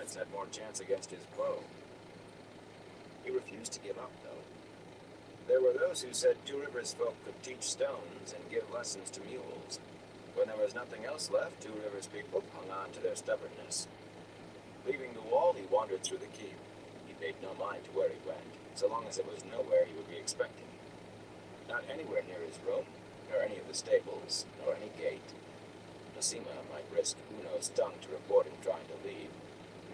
Armorers had more chance against his bow. He refused to give up, though. There were those who said Two Rivers folk could teach stones and give lessons to mules. When there was nothing else left, Two Rivers people hung on to their stubbornness. Leaving the wall, he wandered through the keep. He paid no mind to where he went, so long as it was nowhere he would be expecting. Not anywhere near his room, nor any of the stables, nor any gate. Nasima might risk Uno's tongue to report him trying to leave,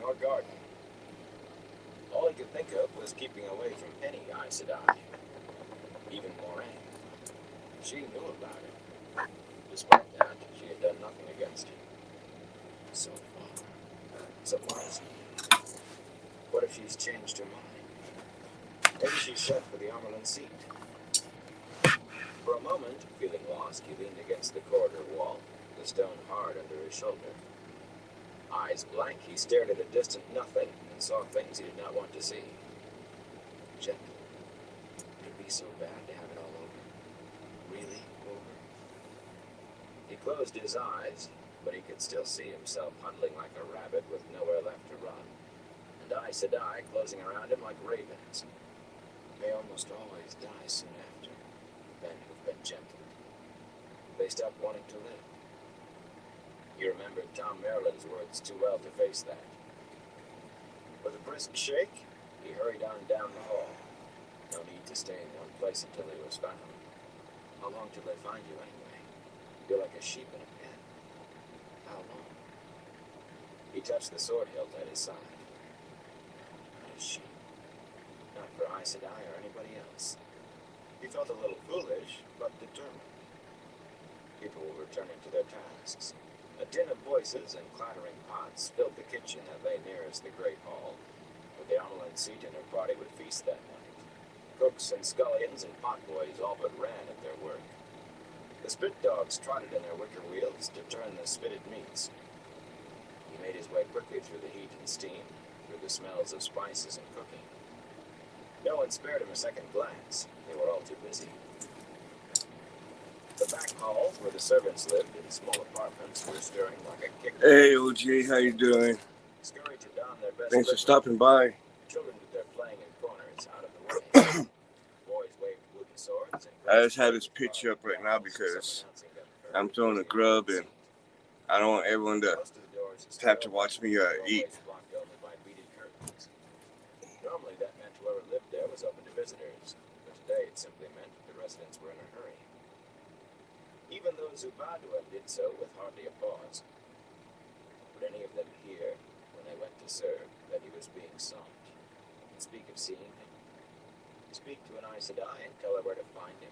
nor garden. All he could think of was keeping away from any Aes Sedai. Even Moraine. She knew about it. Despite that, she had done nothing against him. So far. So far as he knew. What if she's changed her mind? Maybe she's set for the Amerlin seat. For a moment, feeling lost, he leaned against the corridor wall, the stone hard under his shoulder. Eyes blank, he stared at a distant nothing and saw things he did not want to see. Gentle. Could it be so bad to have it all over? Really over? He closed his eyes, but he could still see himself huddling like a rabbit with nowhere left to run, and Aes Sedai closing around him like ravens. They almost always die soon after, men who've been gentled. They stop wanting to live. He remembered Tom Maryland's words too well to face that. With a brisk shake, he hurried on down the hall. No need to stay in one place until he was found. How long till they find you anyway? You're like a sheep in a pen. How long? He touched the sword hilt at his side. Not a sheep. Not for Aes Sedai or anybody else. He felt a little foolish, but determined. People were returning to their tasks. A din of voices and clattering pots filled the kitchen that lay nearest the great hall, where the Amelin seat and her party would feast that night. Cooks and scullions and potboys all but ran at their work. The spit dogs trotted in their wicker wheels to turn the spitted meats. He made his way quickly through the heat and steam, through the smells of spices and cooking. No one spared him a second glance. They were all too busy. The back halls, where the servants lived in small apartments, were stirring like a kick. Hey, OG, how you doing? Scurried to don their best. Thanks for stopping by. Children did their playing in corners, out of the way. Boys waved wooden swords. I just have this picture up right now because I'm throwing a grub and I don't want everyone to have to watch me eat. Normally that meant whoever lived there was open to visitors, but today it simply meant the residents were in a hurry. Even those who bowed to him did so with hardly a pause. Would any of them hear, when they went to serve, that he was being sought, and speak of seeing him? Speak to an Aes Sedai and tell her where to find him?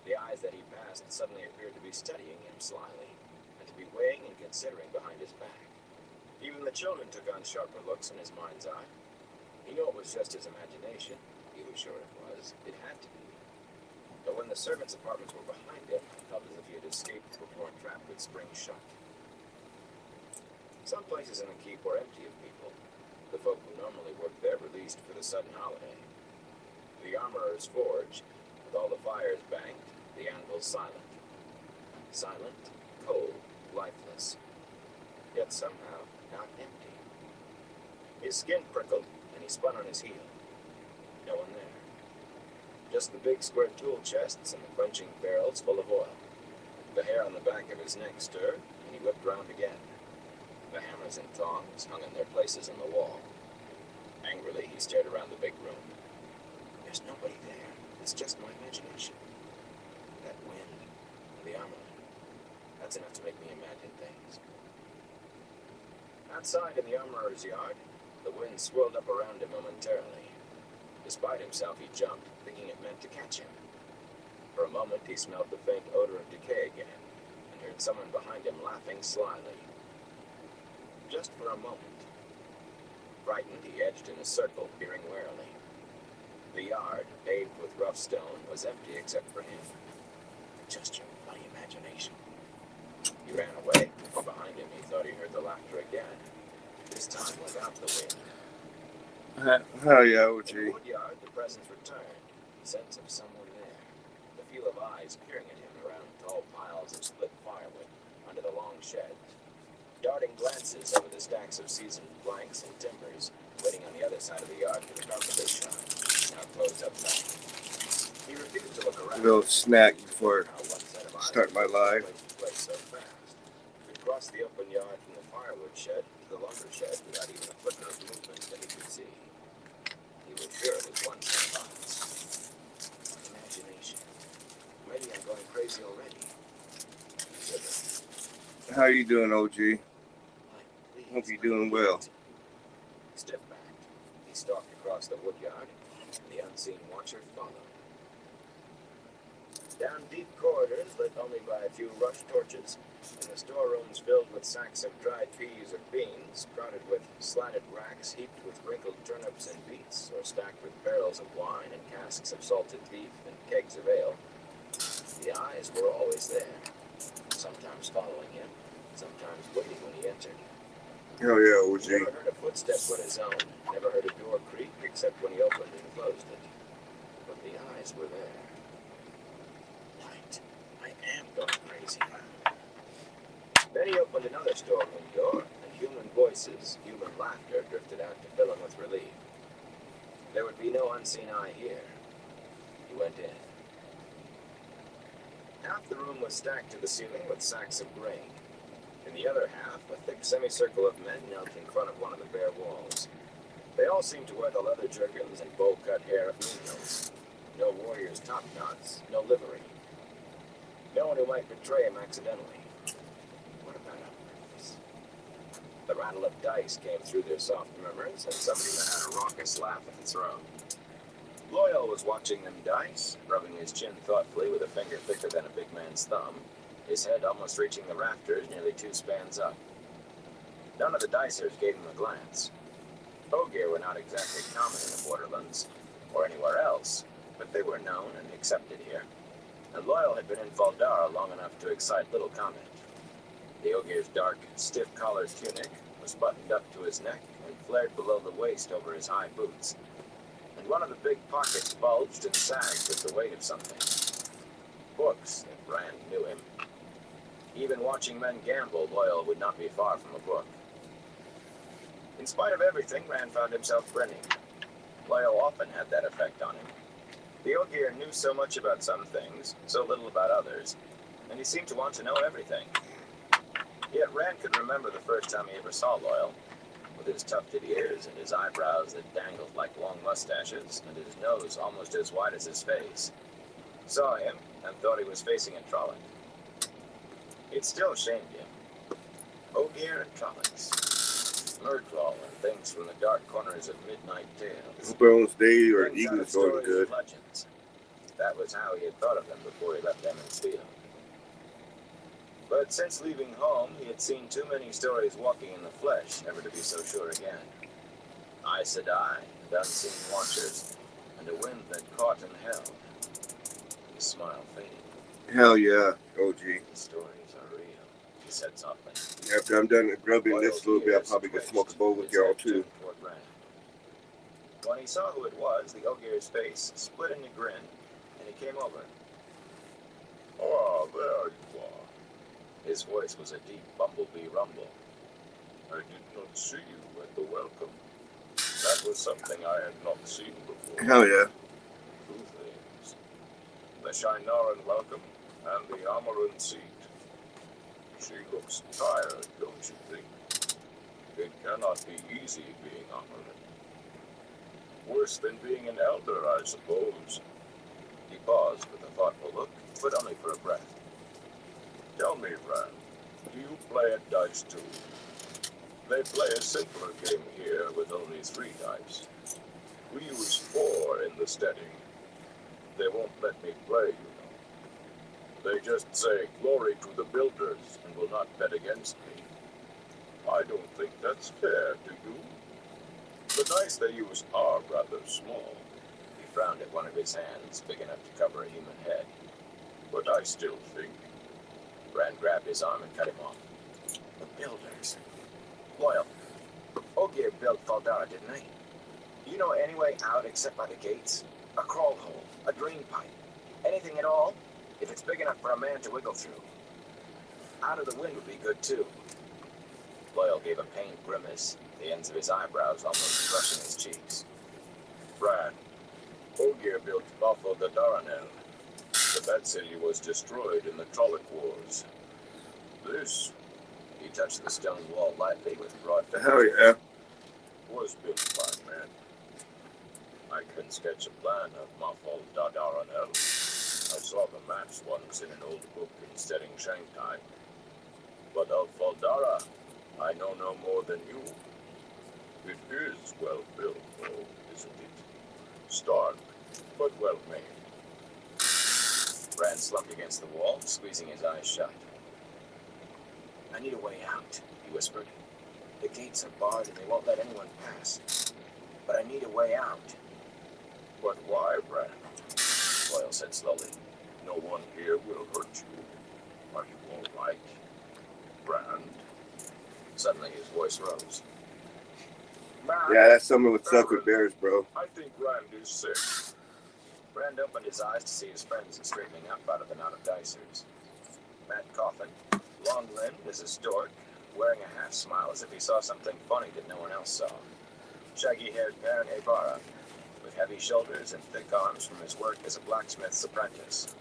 The eyes that he passed suddenly appeared to be studying him slyly, and to be weighing and considering behind his back. Even the children took on sharper looks in his mind's eye. He knew it was just his imagination. He was sure it was. It had to be. But when the servants' apartments were behind him, he felt as if he had escaped before a trap would spring shut. Some places in the keep were empty of people. The folk who normally worked there released for the sudden holiday. The armorer's forge, with all the fires banked, the anvils silent. Silent, cold, lifeless. Yet somehow not empty. His skin prickled, and he spun on his heel. No one there. Just the big square tool chests and the quenching barrels full of oil. The hair on the back of his neck stirred, and he whipped round again. The hammers and tongs hung in their places in the wall. Angrily, he stared around the big room. There's nobody there. It's just my imagination. That wind, and the armor. That's enough to make me imagine things. Outside in the armorer's yard, the wind swirled up around him momentarily. Despite himself, he jumped, thinking it meant to catch him. For a moment, he smelled the faint odor of decay again, and heard someone behind him laughing slyly. Just for a moment. Frightened, he edged in a circle, peering warily. The yard, paved with rough stone, was empty except for him. Just your bloody imagination. He ran away, and behind him he thought he heard the laughter again, this time without the wind. Hell yeah, OG. In the woodyard, the presence returned, the sense of someone there, the feel of eyes peering at him around tall piles of split firewood under the long sheds. darting glances over the stacks of seasoned planks and timbers, waiting on the other side of the yard for the carpenter shop, now closed up tight. He refused to look around. A little snack before Now one set of eyes start my live. place so fast. He crossed the open yard from the firewood shed to the lumber shed without even a flicker of movement that he could see. He was sure it was one set of eyes. Imagination. Maybe I'm going crazy already. How you doing, OG? Please, Hope you're doing well. Stiff-backed, he stalked across the wood yard, and the unseen watcher followed. Down deep corridors lit only by a few rush torches, and the storerooms filled with sacks of dried peas or beans, crowded with slatted racks heaped with wrinkled turnips and beets, or stacked with barrels of wine and casks of salted beef and kegs of ale. The eyes were always there, sometimes following him, sometimes waiting when he entered. Hell yeah, He OG. never heard a footstep but his own, never heard a door creak except when he opened and closed it. But the eyes were there. Right, I am going crazy. Then he opened another storeroom door, and human voices, human laughter drifted out to fill him with relief. There would be no unseen eye here. He went in. Half the room was stacked to the ceiling with sacks of grain. In the other half, a thick semicircle of men knelt in front of one of the bare walls. They all seemed to wear the leather jerkins and bowl-cut hair of menials. No warrior's top-knots, no livery. No one who might betray him accidentally. What about on purpose? The rattle of dice came through their soft murmurs, and somebody let out a raucous laugh at the throw. Loyal was watching them dice, rubbing his chin thoughtfully with a finger thicker than a big man's thumb, his head almost reaching the rafters nearly 2 spans up. None of the dicers gave him a glance. Ogier were not exactly common in the Borderlands, or anywhere else, but they were known and accepted here, and Loyal had been in Valdara long enough to excite little comment. The Ogier's dark, stiff-collared tunic was buttoned up to his neck and flared below the waist over his high boots, and one of the big pockets bulged and sagged with the weight of something. Books, if Rand knew him. Even watching men gamble, Loyal would not be far from a book. In spite of everything, Rand found himself grinning. Loyal often had that effect on him. The Ogier knew so much about some things, so little about others, and he seemed to want to know everything. Yet Rand could remember the first time he ever saw Loyal, with his tufted ears and his eyebrows that dangled like long mustaches, and his nose almost as wide as his face. Saw him, and thought he was facing a Trolloc. It still shamed him. Ogier and Trollocs. Murdrawl and things from the dark corners of Midnight Tales. Bones Day or Things out Eagles of going stories good. and legends. That was how he had thought of them before he left Emmons Field. But since leaving home, he had seen too many stories walking in the flesh ever to be so sure again. Aes Sedai, and unseen watchers, and a wind that caught and held. His smile faded. Hell yeah, OG. The stories are real, he said softly. After I'm done grubbing this a little bit, I'll probably go smoke a bowl with y'all too. When he saw who it was, the Ogier's face split in a grin, and he came over. Oh, there you are. His voice was a deep bumblebee rumble. I did not see you at the welcome. That was something I had not seen before. Hell yeah. 2 things. The Shinaran welcome and the Amaran seat. She looks tired, don't you think? It cannot be easy being Amaran. Worse than being an elder, I suppose. He paused with a thoughtful look, but only for a breath. Tell me, Rand, do you play at dice too? They play a simpler game here with only 3 dice. We use 4 in the steady. They won't let me play, you know. They just say glory to the builders and will not bet against me. I don't think that's fair, do you? The dice they use are rather small. He frowned at one of his hands, big enough to cover a human head. But I still think. Rand grabbed his arm and cut him off. The builders. Loyal. Ogier built Valdara, didn't he? You know any way out except by the gates? A crawl hole, a drain pipe, anything at all? If it's big enough for a man to wiggle through. Out of the wind would be good too. Loyal gave a pained grimace, the ends of his eyebrows almost brushing his cheeks. Bran, Ogier built Buffalo the Daranel. The Bat City was destroyed in the Trolloc Wars. This, He touched the stone wall lightly with broad Hell fingers. yeah. was built by man. I can sketch a plan of Buffalo the Daranel. I saw the maps once in an old book in studying Shanghai. But of Faldara, I know no more than you. It is well built, though, isn't it? Stark, but well made. Bran slumped against the wall, squeezing his eyes shut. I need a way out, he whispered. The gates are barred and they won't let anyone pass. But I need a way out. But why, Bran? Loyal said slowly. No one here will hurt you. Are you all right, Bran? Suddenly his voice rose. Man, Yeah, that's something with suck with bears, bro. I think Rand is sick. Brand opened his eyes to see his friends straightening up out of the knot of dicers. Matt Coffin, long-limbed as a stork, wearing a half-smile as if he saw something funny that no one else saw. Shaggy-haired Baron Ibarra, with heavy shoulders and thick arms from his work as a blacksmith's apprentice.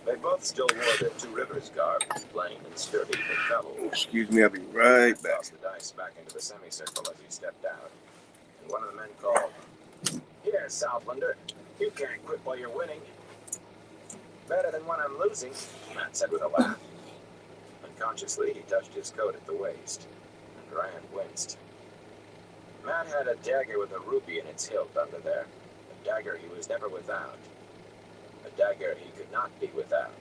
They both still wore their Two Rivers garb, plain and sturdy but travel. Excuse me, I'll be right back. Tossed the dice back into the semicircle as he stepped out. And one of the men called, "Here, Southlander, you can't quit while you're winning." "Better than when I'm losing," Matt said with a laugh. Unconsciously, he touched his coat at the waist, and Rand winced. Matt had a dagger with a ruby in its hilt under there, a dagger he was never without, a dagger he could not be without.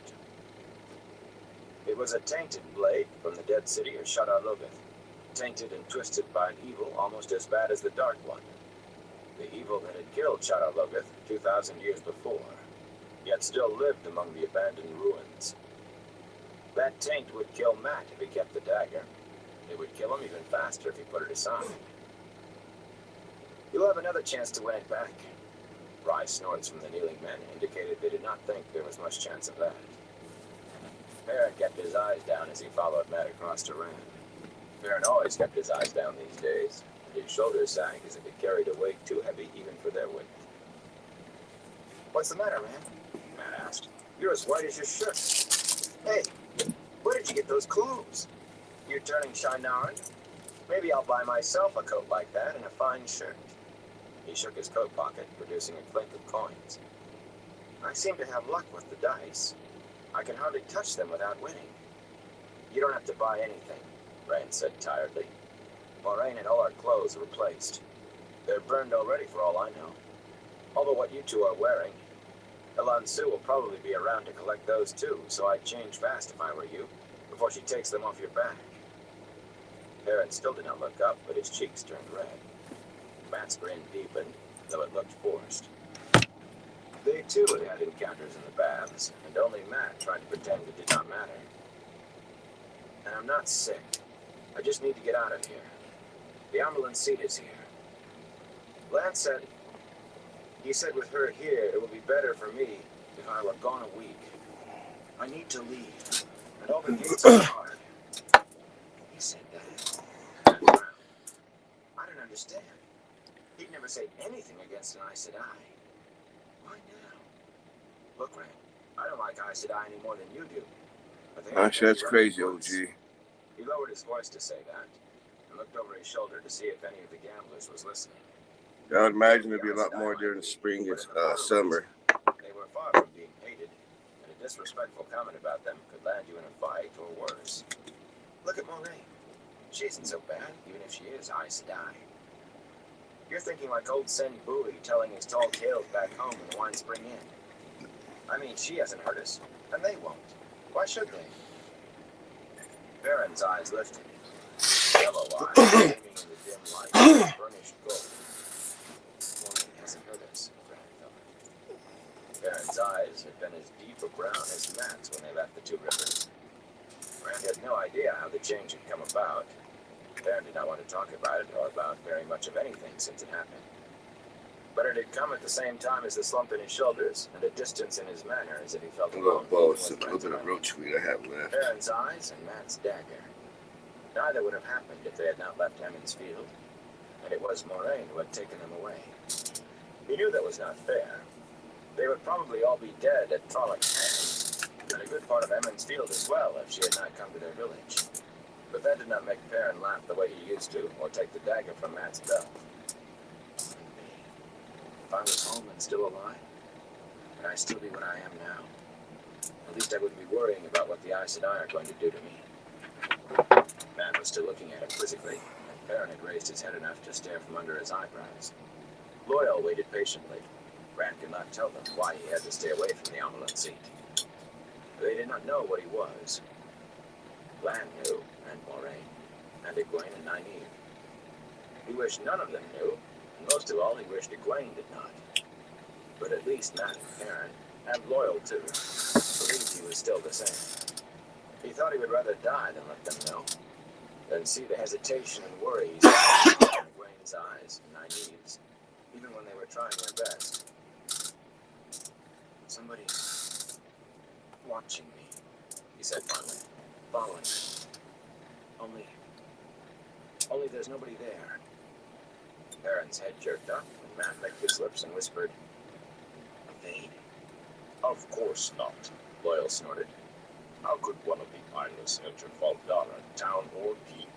It was a tainted blade from the dead city of Shadar Logoth, tainted and twisted by an evil almost as bad as the Dark One, the evil that had killed Shadar Logoth 2,000 years before, yet still lived among the abandoned ruins. That taint would kill Matt if he kept the dagger. It would kill him even faster if he put it aside. "You'll have another chance to win it back." Wry snorts from the kneeling men indicated they did not think there was much chance of that. Baron kept his eyes down as he followed Matt across to Rand. Baron always kept his eyes down these days, and his shoulders sagged as if he carried a weight too heavy even for their weight. "What's the matter, man?" Matt asked. "You're as white as your shirt." "Hey, where did you get those clothes? You're turning Shinaran? Maybe I'll buy myself a coat like that and a fine shirt." He shook his coat pocket, producing a clink of coins. "I seem to have luck with the dice. I can hardly touch them without winning." "You don't have to buy anything," Rand said tiredly. "Moraine and all our clothes are replaced. They're burned already for all I know. Although what you two are wearing, Elan Sue will probably be around to collect those too, so I'd change fast if I were you, before she takes them off your back." Baron still did not look up, but his cheeks turned red. Matt's grin deepened, though it looked forced. They too had had encounters in the baths, and only Matt tried to pretend it did not matter. "And I'm not sick. I just need to get out of here. The ambulance seat is here." Lance said, he said with her here, it will be better for me if I were gone a week. I need to leave, and all the gates are hard. He said that. I don't understand. He'd never say anything against an Aes Sedai. Why now? Look, Rand, I don't like Aes Sedai any more than you do. But they Gosh, have that's to be crazy, right once. OG. He lowered his voice to say that, and looked over his shoulder to see if any of the gamblers was listening. I would imagine there'd be a lot more during the spring and summer. They were far from being hated, and a disrespectful comment about them could land you in a fight or worse. Look at Moraine. She isn't so bad, even if she is Aes Sedai. You're thinking like old Sen Bowie telling his tall tales back home in the Wine Spring Inn. I mean, she hasn't hurt us, and they won't. Why should they? Baron's eyes lifted. Yellow eyes gleaming in the dim light of burnished gold. Moraine hasn't hurt us, Rand thought. Baron's eyes had been as deep a brown as Matt's when they left the Two Rivers. Rand had no idea how the change had come about. Baron did not want to talk about it or about very much of anything since it happened. But it had come at the same time as the slump in his shoulders and a distance in his manner as if he felt A little alone. both, a little bit of roach weed I have left. Baron's eyes and Matt's dagger. Neither would have happened if they had not left Emmons Field, and it was Moraine who had taken them away. He knew that was not fair. They would probably all be dead at Trollocs' hands, and a good part of Emmons Field as well if she had not come to their village. But that did not make Perrin laugh the way he used to, or take the dagger from Matt's belt. And me. If I was home and still alive, would I still be what I am now? At least I wouldn't be worrying about what the Aes Sedai are going to do to me. Matt was still looking at him quizzically, and Perrin had raised his head enough to stare from under his eyebrows. Loyal waited patiently. Rand could not tell them why he had to stay away from the Amelin seat. They did not know what he was. Lan knew, and Moraine, and Egwene and Nynaeve. He wished none of them knew, and most of all he wished Egwene did not. But at least Matt and Perrin, and Loyal too, believed he was still the same. He thought he would rather die than let them know, than see the hesitation and worry he saw in Egwene's eyes and Nynaeve's, even when they were trying their best. Somebody watching me, he said finally, following me. Only there's nobody there. Perrin's head jerked up, and Matt licked his lips and whispered, "Evade." Of course not, Loyal snorted. How could one of the Eyeless enter Fal Dara, town or keep?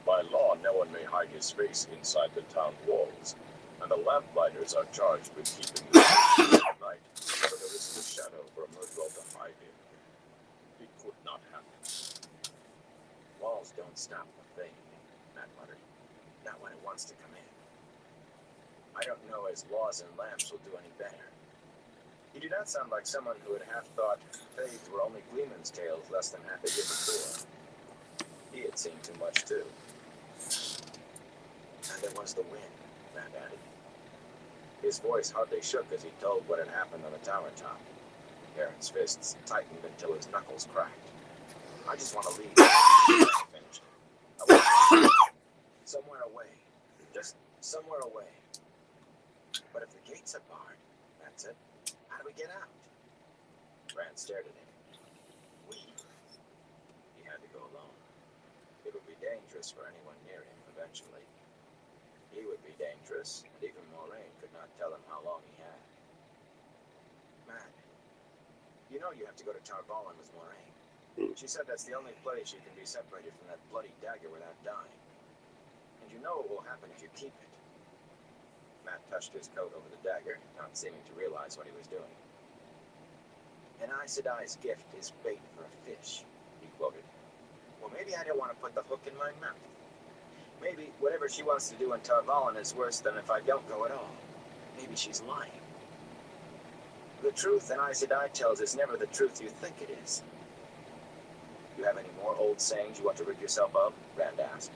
By law, no one may hide his face inside the town walls, and the lamplighters are charged with keeping the lights at night, so there isn't a shadow for a Myrddraal to hide in. It could not happen. Walls don't stop the thing, Matt muttered. Not when it wants to come in. I don't know as laws and lamps will do any better. He did not sound like someone who had half thought Fades were only Gleeman's tales less than half a year before. He had seen too much too. And there was the wind, Matt added. His voice hardly shook as he told what had happened on the tower top. Perrin's fists tightened until his knuckles cracked. I just want to leave, he finished. I want somewhere away. Just somewhere away. But if the gates are barred, Matt said, how do we get out? Rand stared at him. He had to go alone. It would be dangerous for anyone near him eventually. He would be dangerous, and even Moraine could not tell him how long he had. Matt, you know you have to go to Tar Valon with Moraine. She said that's the only place you can be separated from that bloody dagger without dying. And you know what will happen if you keep it. Matt touched his coat over the dagger, not seeming to realize what he was doing. An Aes Sedai's gift is bait for a fish, he quoted. Well, maybe I don't want to put the hook in my mouth. Maybe whatever she wants to do in Tar Valon is worse than if I don't go at all. Maybe she's lying. The truth an Aes Sedai tells is never the truth you think it is. You have any more old sayings you want to rid yourself of? Rand asked.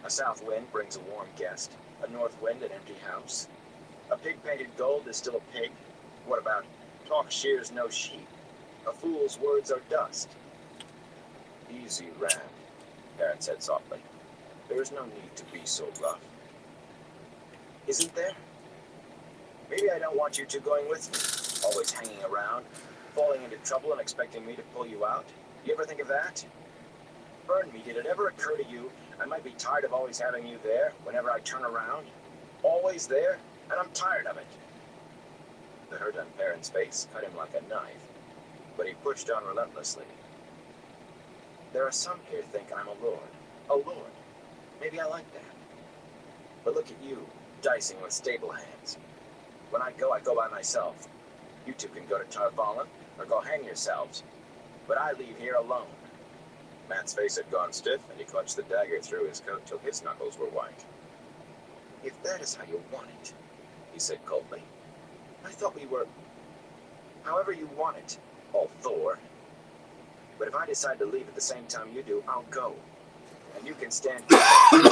A south wind brings a warm guest. A north wind, an empty house. A pig painted gold is still a pig. What about talk shears no sheep? A fool's words are dust. Easy, Rand, Perrin said softly. There is no need to be so rough. Isn't there? Maybe I don't want you two going with me, always hanging around, falling into trouble and expecting me to pull you out. You ever think of that? Burn me, did it ever occur to you I might be tired of always having you there whenever I turn around? Always there, and I'm tired of it. The hurt on Perrin's face cut him like a knife, but he pushed on relentlessly. There are some here think I'm a lord. A lord. Maybe I like that. But look at you, dicing with stable hands. When I go by myself. You two can go to Tar Valon, or go hang yourselves. But I leave here alone. Matt's face had gone stiff, and he clutched the dagger through his coat till his knuckles were white. If that is how you want it, he said coldly. I thought we were... However you want it, old Thor. But if I decide to leave at the same time you do, I'll go. And you can stand here.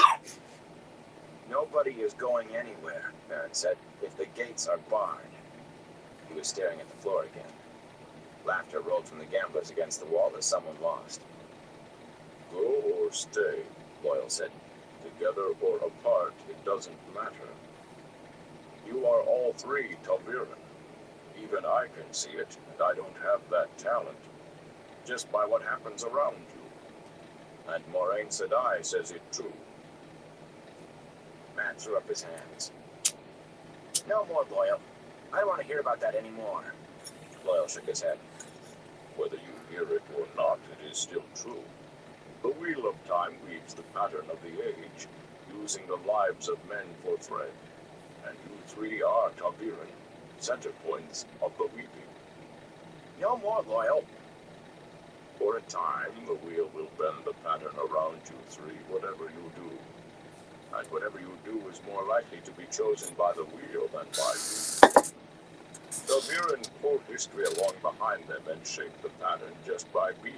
Nobody is going anywhere, Perrin said, if the gates are barred. He was staring at the floor again. Laughter rolled from the gamblers against the wall as someone lost. Go or stay, Loyal said. Together or apart, it doesn't matter. You are all three ta'veren. Even I can see it, and I don't have that talent. Just by what happens around you. And Moraine Sedai says it too. Matt threw up his hands. No more, Loyal. I don't want to hear about that anymore. Loyal shook his head. Whether you hear it or not, it is still true. The Wheel of Time weaves the pattern of the age, using the lives of men for thread. And you three are ta'veren, center points of the weaving. No more, Loyal. For a time, the wheel will bend the pattern around you three, whatever you do. And whatever you do is more likely to be chosen by the wheel than by you. ta'veren quote history along behind them and shape the pattern just by being.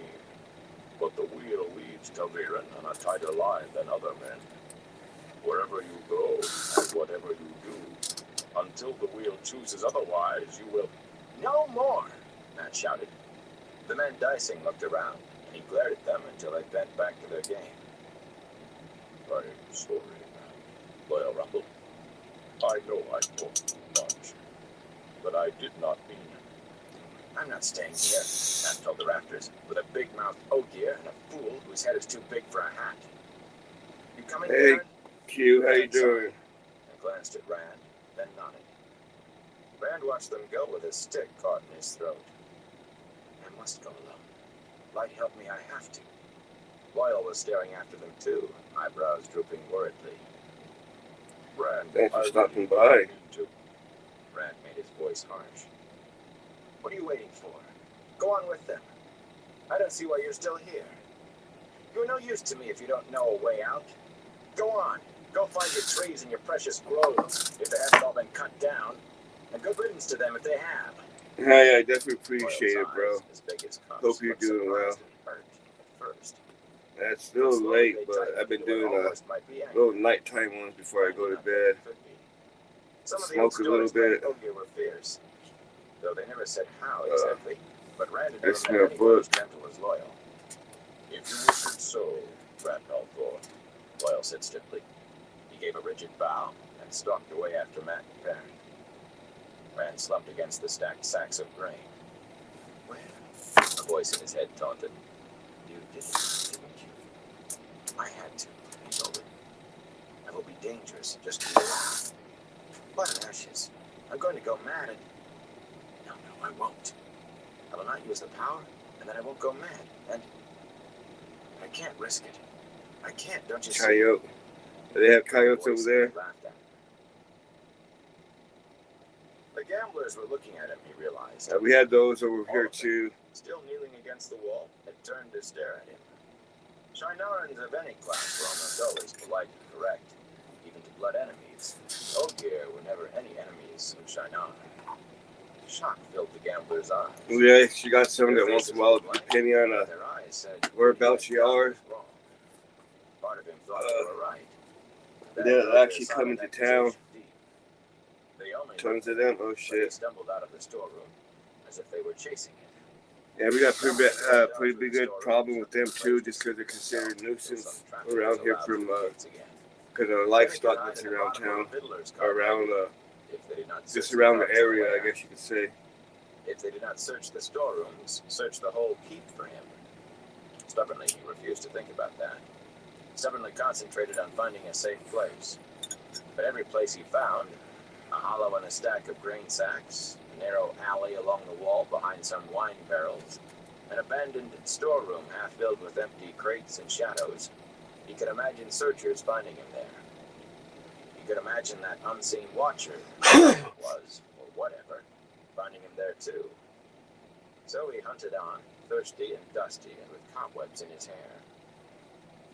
But the wheel leads ta'veren on a tighter line than other men. Wherever you go, and whatever you do, until the wheel chooses otherwise, you will... No more, Matt shouted. The men dicing looked around, and he glared at them until they bent back to their game. I'm sorry, Matt, Loyal rumbled. I know I told you much, but I did not mean it. I'm not staying here, Matt told the rafters, with a big-mouthed Ogier and a fool whose head is too big for a hat. You coming, Hey, Rand? Q, how you doing? And glanced at Rand, then nodded. Rand watched them go with his stick caught in his throat. I must go alone. Light help me, I have to. Loyal was staring after them too, eyebrows drooping worriedly. Rand, Thanks for I stopping really by. need to. Rand made his voice harsh. What are you waiting for? Go on with them. I don't see why you're still here. You're no use to me if you don't know a way out. Go on. Go find your trees and your precious groves, if they haven't all been cut down. And good riddance to them if they have. Hey, I definitely appreciate it, bro. Loyal's eyes, as big as cups, Hope you're looked doing well. surprised and hurt at first. It's still late, but I've been doing a little nighttime ones before I go to bed. Some of the Smoke a little bit. Ogier were fierce, though they never said how exactly. But Rand had I never smell met anyone blood. as gentle as Loyal. If you wish it so, Rand Althor. Loyal said stiffly. He gave a rigid bow and stalked away after Matt and Perrin. Rand slumped against the stacked sacks of grain. Where? A voice in his head taunted. You did it, didn't you? I had to, he told it. That will be dangerous, just keep around. Blood and ashes. I'm going to go mad and... No, I won't. I will not use the power, and then I won't go mad, and... I can't risk it. I can't, don't you see? Coyote. Do they have coyotes over there? Laughed at him. The gamblers were looking at him, he realized. We had those over here too. Still kneeling against the wall, had turned to stare at him. Shinarans of any class were almost always polite and correct, even to blood enemies. Ogier were never any enemies of Shinar. Shock filled the gambler's eyes. Yeah, she got some that once in a while, depending on Their eyes said, whereabouts you are. wrong. Part of him thought they were right. They're actually coming to town. They only Tons of them. Oh But they shit. stumbled out of the storeroom as if they were chasing it. Yeah, we got pretty big good problem with them too, just because they're considered nuisance around here from because of livestock that's around town, around just around the area, I guess you could say. If they did not search the storerooms, search the whole keep for him. Stubbornly, he refused to think about that. Stubbornly concentrated on finding a safe place. But every place he found, a hollow in a stack of grain sacks, a narrow alley along the wall behind some wine barrels, an abandoned storeroom half filled with empty crates and shadows, he could imagine searchers finding him there. He could imagine that unseen watcher, whoever it was, or whatever, finding him there too. So he hunted on, thirsty and dusty and with cobwebs in his hair.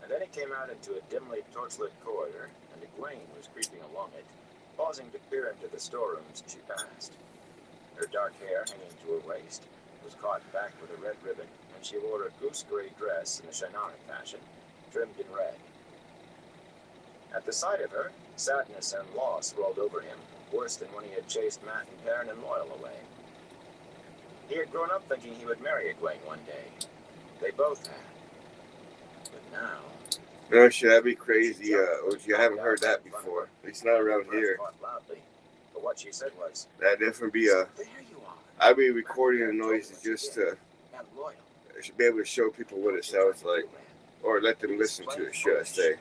And then he came out into a dimly torchlit corridor, and Egwene was creeping along it, pausing to peer into the storerooms as she passed. Her dark hair, hanging to her waist, was caught back with a red ribbon, and she wore a goose-gray dress in the Shannara fashion, trimmed in red. At the sight of her, sadness and loss rolled over him, worse than when he had chased Matt and Perrin and Loyal away. He had grown up thinking he would marry Egwene one day. They both had. But now... No shit, that'd be crazy. I haven't heard that before. At least not around here. Loudly, but what she said was, That'd definitely be there you are. I'd be recording the noises just to And Loyal. be able to show people what it sounds like. Or let them listen to it, should I say.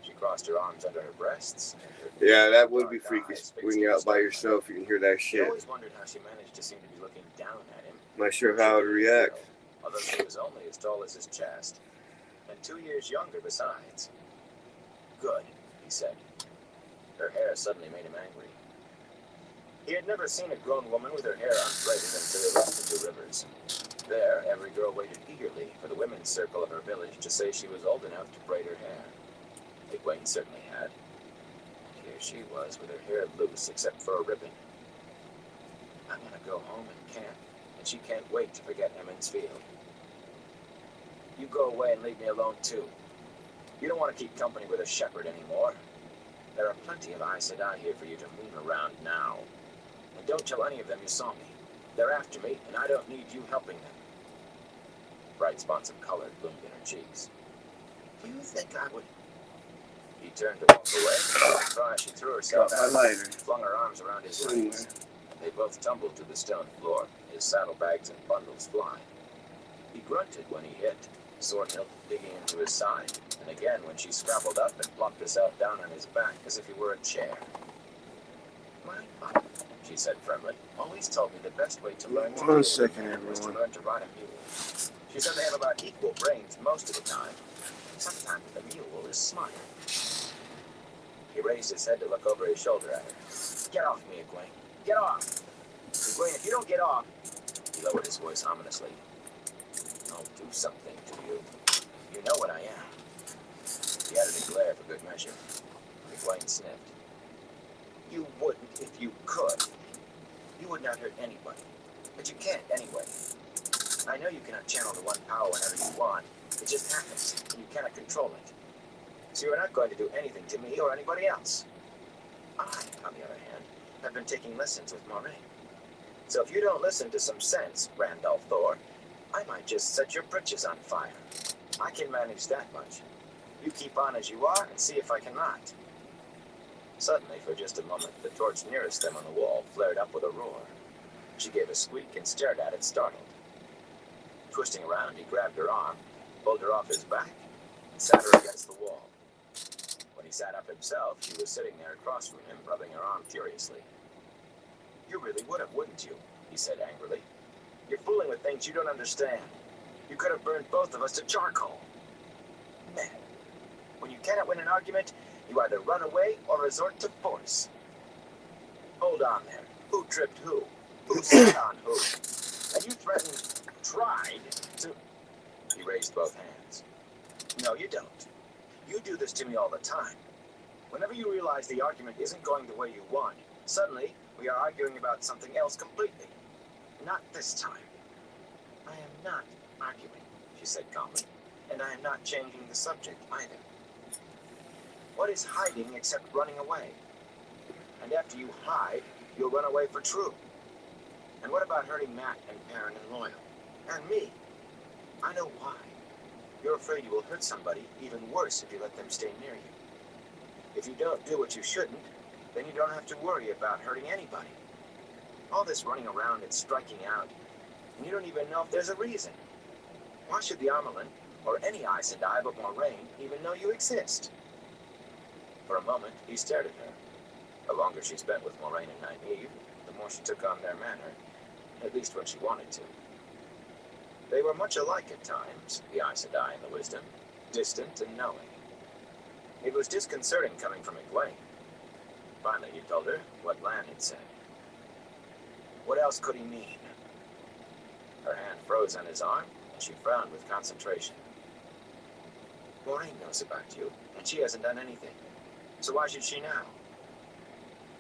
She crossed her arms under her breasts. Yeah, that would be freakish. When you're out by yourself, you can hear that She shit. always wondered how she managed to seem to be looking down at him. Not sure how to react. Although she was only as tall as his chest, and 2 years younger besides. Good, he said. Her hair suddenly made him angry. He had never seen a grown woman with her hair unbraided until they left the Two Rivers. There, every girl waited eagerly for the women's circle of her village to say she was old enough to braid her hair. Egwene certainly had. Here she was with her hair loose except for a ribbon. I'm gonna go home and camp, and she can't wait to forget Emmons Field. You go away and leave me alone too. You don't want to keep company with a shepherd anymore. There are plenty of Aes Sedai here for you to moon around now. And don't tell any of them you saw me. They're after me, and I don't need you helping them. Bright spots of color bloomed in her cheeks. Do you think I would... He turned to walk away. She threw herself out and flung her arms around his legs. They both tumbled to the stone floor, his saddlebags and bundles flying. He grunted when he hit, sword hilt digging into his side, and again when she scrabbled up and plopped herself down on his back as if he were a chair. My mother, she said firmly, always told me the best way to learn to One second, was to everyone. learn to ride a mule. She said they have about equal brains most of the time. Sometimes the mule is smarter. He raised his head to look over his shoulder at her. Get off me, Egwene. Get off! Egwene, if you don't get off... He lowered his voice ominously. I'll do something to you. You know what I am. He added a glare for good measure. Egwene sniffed. You wouldn't if you could. You would not hurt anybody. But you can't anyway. I know you cannot channel the one power whenever you want. It just happens, and you cannot control it. So you're not going to do anything to me or anybody else. I, on the other hand, have been taking lessons with Moraine. So if you don't listen to some sense, Randolph Thor, I might just set your britches on fire. I can manage that much. You keep on as you are and see if I cannot. Suddenly, for just a moment, the torch nearest them on the wall flared up with a roar. She gave a squeak and stared at it, startled. Twisting around, he grabbed her arm, pulled her off his back, and sat her against the wall. When he sat up himself, she was sitting there across from him, rubbing her arm furiously. You really would have, wouldn't you? He said angrily. You're fooling with things you don't understand. You could have burned both of us to charcoal. Man, when you cannot win an argument, you either run away or resort to force. Hold on there. Who tripped who? Who sat on who? And you tried to... He raised both hands. No, you don't. You do this to me all the time. Whenever you realize the argument isn't going the way you want, suddenly we are arguing about something else completely. Not this time. I am not arguing, she said calmly, and I am not changing the subject either. What is hiding except running away? And after you hide, you'll run away for true. And what about hurting Matt and Perrin and Loyal? And me? I know why. You're afraid you will hurt somebody even worse if you let them stay near you. If you don't do what you shouldn't, then you don't have to worry about hurting anybody. All this running around and striking out, and you don't even know if there's a reason. Why should the Amelin, or any Aes Sedai but Moraine, even know you exist? For a moment, he stared at her. The longer she spent with Moraine and Nynaeve, the more she took on their manner, at least when she wanted to. They were much alike at times, the Aes Sedai and the Wisdom, distant and knowing. It was disconcerting coming from Egwene. Finally, he told her what Lan had said. What else could he mean? Her hand froze on his arm, and she frowned with concentration. Moraine knows about you, and she hasn't done anything. So why should she now?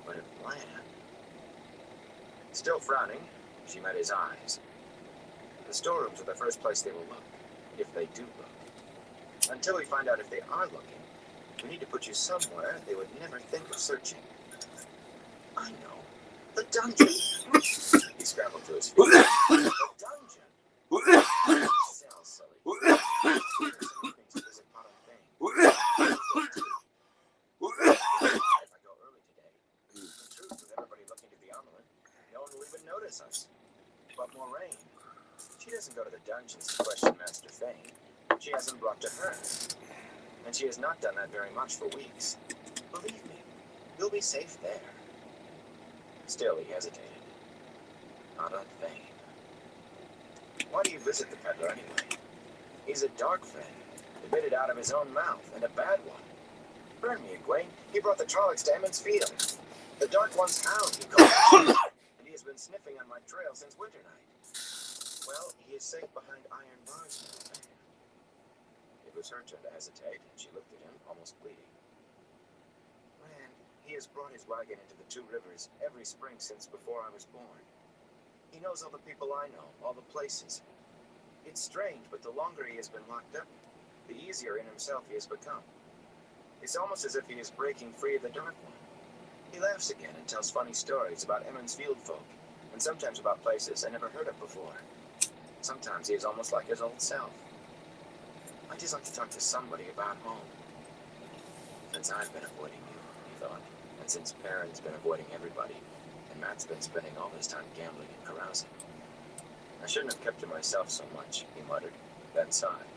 But if Lan... Still frowning, she met his eyes. The storerooms are the first place they will look, if they do look. Until we find out if they are looking, we need to put you somewhere they would never think of searching. I know. The dungeon! He scrambled to his feet. The dungeon! Cell, silly. There's nothing to visit Potter Fane. If I go early today, the truth with everybody looking to the Amelin, no one will even notice us. But Moraine, she doesn't go to the dungeons to question Master Fane. she hasn't brought to her. And she has not done that very much for weeks. Believe me, you'll be safe there. Still, he hesitated. Not on Thane. Why do you visit the peddler anyway? He's a dark friend, admitted out of his own mouth, and a bad one. Burn me, Egwene. He brought the Trollocs to Emmons Field. The Dark One's hound, he called it. And he has been sniffing on my trail since winter night. Well, he is safe behind iron bars now. It was her turn to hesitate, and she looked at him, almost pleading. Rand, he has brought his wagon into the Two Rivers every spring since before I was born. He knows all the people I know, all the places. It's strange, but the longer he has been locked up, the easier in himself he has become. It's almost as if he is breaking free of the Dark One. He laughs again and tells funny stories about Emmons Field folk, and sometimes about places I never heard of before. Sometimes he is almost like his old self. I just like to talk to somebody about home. Since I've been avoiding you, he thought, and since Perrin's been avoiding everybody, and Matt's been spending all his time gambling and carousing. I shouldn't have kept to myself so much, he muttered, then sighed.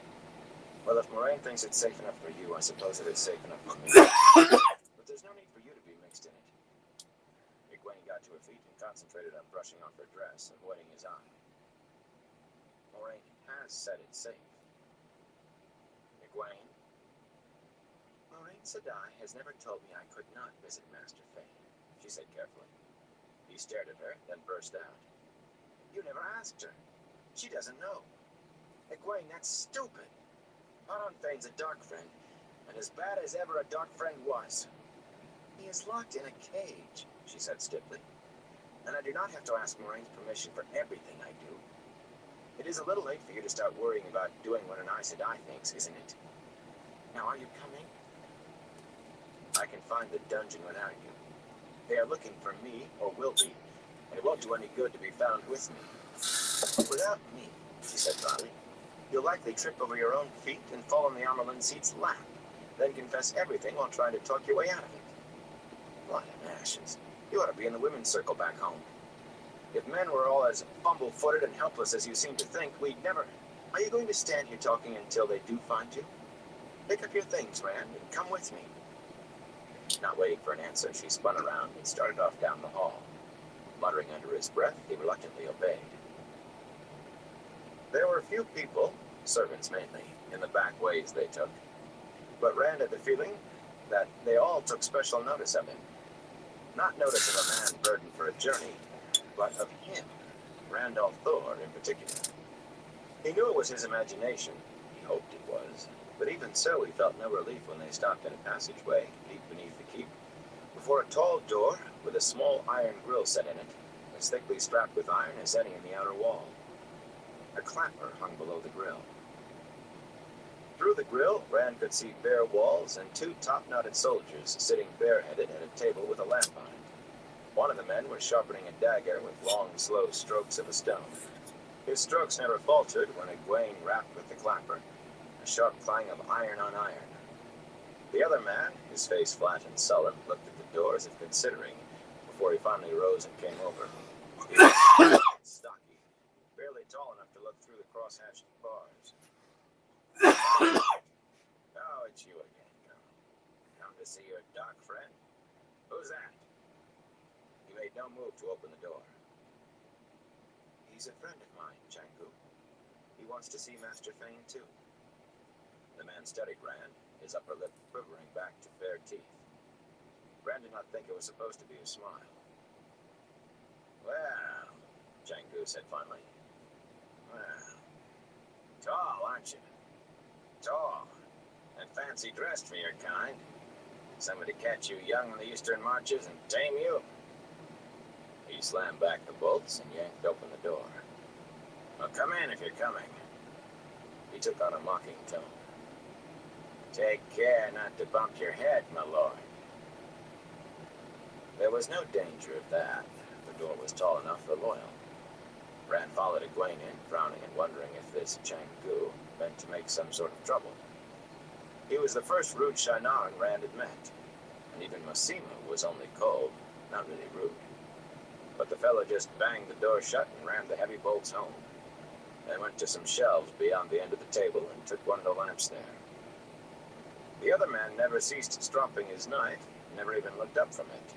Well, if Moraine thinks it's safe enough for you, I suppose it is safe enough for me. But there's no need for you to be mixed in it. Egwene got to her feet and concentrated on brushing off her dress, avoiding his eye. Moraine has said it's safe. Egwene? Moraine Sedai has never told me I could not visit Master Fane, she said carefully. He stared at her, then burst out. You never asked her. She doesn't know. Egwene, that's stupid. Paran Fane's a dark friend, and as bad as ever a dark friend was. He is locked in a cage, she said stiffly. And I do not have to ask Moraine's permission for everything I do. It is a little late for you to start worrying about doing what an Aes Sedai thinks, isn't it? Now, are you coming? I can find the dungeon without you. They are looking for me, or will be, and it won't do any good to be found with me. Without me, she said proudly, you'll likely trip over your own feet and fall on the Amerlin seat's lap, then confess everything while trying to talk your way out of it. Blood and ashes. You ought to be in the women's circle back home. If men were all as fumble-footed and helpless as you seem to think, we'd never... Are you going to stand here talking until they do find you? Pick up your things, Rand, and come with me. Not waiting for an answer, she spun around and started off down the hall. Muttering under his breath, he reluctantly obeyed. There were few people, servants mainly, in the back ways they took. But Rand had the feeling that they all took special notice of him. Not notice of a man burdened for a journey, but of him, Randolph Thor in particular. He knew it was his imagination. He hoped it was. But even so, he felt no relief when they stopped in a passageway deep beneath the keep, before a tall door with a small iron grill set in it, as thickly strapped with iron as any in the outer wall. A clapper hung below the grill. Through the grill, Rand could see bare walls and two top-knotted soldiers sitting bareheaded at a table with a lamp on it. One of the men was sharpening a dagger with long, slow strokes of a stone. His strokes never faltered when Egwene rapped with the clapper, a sharp clang of iron on iron. The other man, his face flat and sullen, looked at the door as if considering, before he finally rose and came over. He was stocky, barely tall enough to look through the cross-hatched bars. Oh, it's you again, Colonel. Come to see your dark friend? Who's that? He made no move to open the door. He's a friend of mine, Janku. He wants to see Master Fane, too. The man studied Rand, his upper lip quivering back to bare teeth. Rand did not think it was supposed to be a smile. Well, Janku said finally. Well, tall, aren't you? Tall, and fancy dressed for your kind. Somebody catch you young in the eastern marches and tame you. He slammed back the bolts and yanked open the door. Well, come in if you're coming. He took on a mocking tone. Take care not to bump your head, my lord. There was no danger of that. The door was tall enough for Loyal. Rand followed Egwene in, frowning and wondering if this Janku meant to make some sort of trouble. He was the first rude Shienaran Rand had met, and even Masima was only cold, not really rude. But the fellow just banged the door shut and rammed the heavy bolts home. They went to some shelves beyond the end of the table and took one of the lamps there. The other man never ceased stropping his knife, never even looked up from it.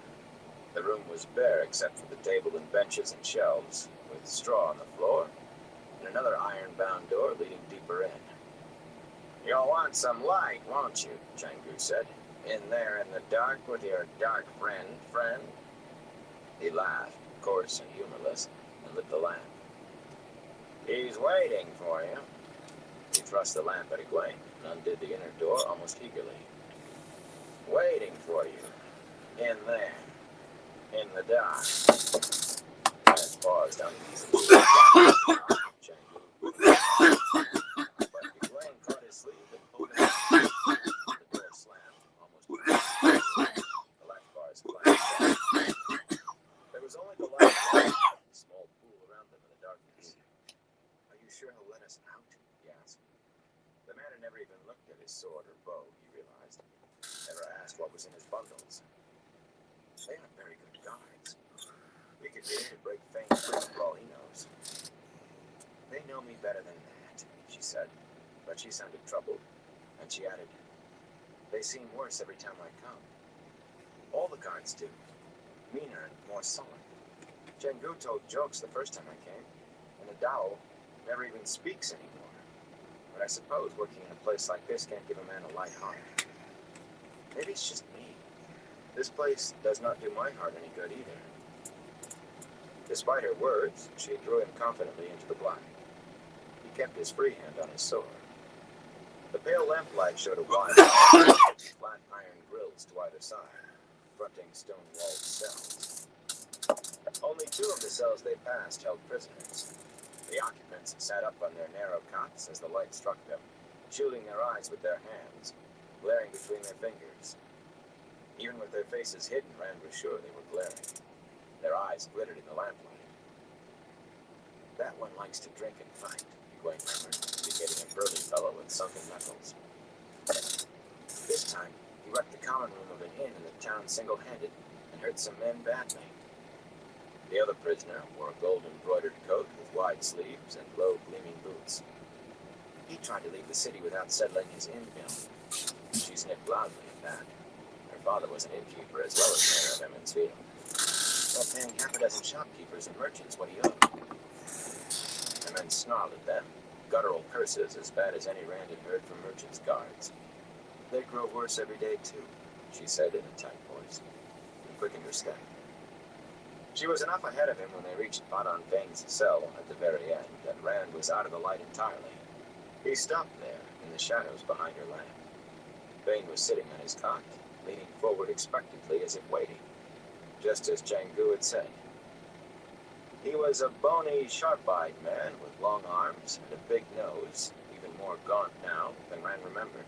The room was bare except for the table and benches and shelves, with straw on the floor, and another iron-bound door leading deeper in. "You'll want some light, won't you?" Changu said. "In there in the dark with your dark friend?" He laughed, coarse and humorless, and lit the lamp. "He's waiting for you." He thrust the lamp at Egwene and undid the inner door almost eagerly. "Waiting for you. In there. In the dark." And paused uneasily. Changu. But Egwene caught his sleeve and pulled him out. The door slammed, almost immediately. The latch bars clanged. There was only the light of a small pool around them in the darkness. "Are you sure he'll let us out?" he asked. The man had never even looked at his sword or bow, he realized. Never asked what was in his bundles. "They aren't very good guards. We could get in to break things free for all he knows." "They know me better than that," she said, but she sounded troubled, and she added, "They seem worse every time I come. All the guards do. Meaner and more sullen. Changu told jokes the first time I came, and the Dao never even speaks anymore. But I suppose working in a place like this can't give a man a light heart. Maybe it's just me. This place does not do my heart any good either." Despite her words, she drew him confidently into the black. He kept his free hand on his sword. The pale lamplight showed a wide flat iron grills to either side, fronting stone-walled cells. Only 2 of the cells they passed held prisoners. The occupants sat up on their narrow cots as the light struck them, shielding their eyes with their hands, glaring between their fingers. Even with their faces hidden, Rand was sure they were glaring. Their eyes glittered in the lamplight. "That one likes to drink and fight," Egwene murmured, indicating a burly fellow with sunken knuckles. "This time, he wrecked the common room of an inn in the town single-handed and hurt some men badly." The other prisoner wore a gold-embroidered coat with wide sleeves and low-gleaming boots. "He tried to leave the city without settling his inn bill." She sniffed loudly at that. Her father was an innkeeper as well as mayor of Emmons Field. While paying half a dozen shopkeepers and merchants what he owed. The men snarled at them, guttural curses as bad as any Rand had heard from merchants' guards. "They grow worse every day, too," she said in a tight voice, and quickened her step. She was enough ahead of him when they reached Badon Vane's cell at the very end that Rand was out of the light entirely. He stopped there, in the shadows behind her lamp. Vane was sitting on his cot, leaning forward expectantly as if waiting, just as Changu had said. He was a bony, sharp-eyed man with long arms and a big nose, even more gaunt now than Rand remembered.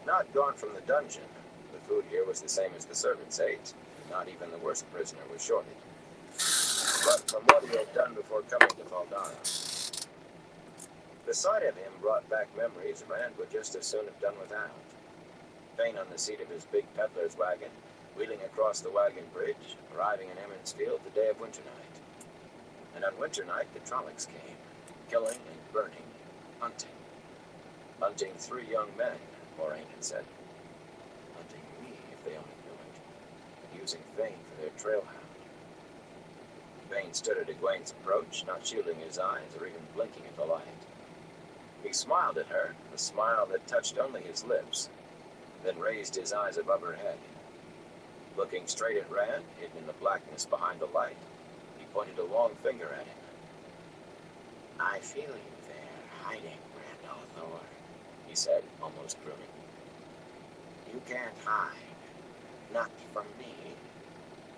Not gaunt from the dungeon. The food here was the same as the servants ate, and not even the worst prisoner was shorted. But from what he had done before coming to Faldara. The sight of him brought back memories Rand would just as soon have done without. Vane on the seat of his big peddler's wagon, wheeling across the wagon bridge, arriving in Emmons Field the day of winter night. And on winter night the Trollocs came, killing and burning, hunting. Hunting 3 young men, Moraine had said. Hunting me if they only knew it, and using Vane for their trailhound. Vane stood at Egwene's approach, not shielding his eyes or even blinking at the light. He smiled at her, a smile that touched only his lips, then raised his eyes above her head. Looking straight at Rand, hidden in the blackness behind the light, he pointed a long finger at him. "I feel you there, hiding, Rand al'Thor," he said, almost grooming. "You can't hide. Not from me,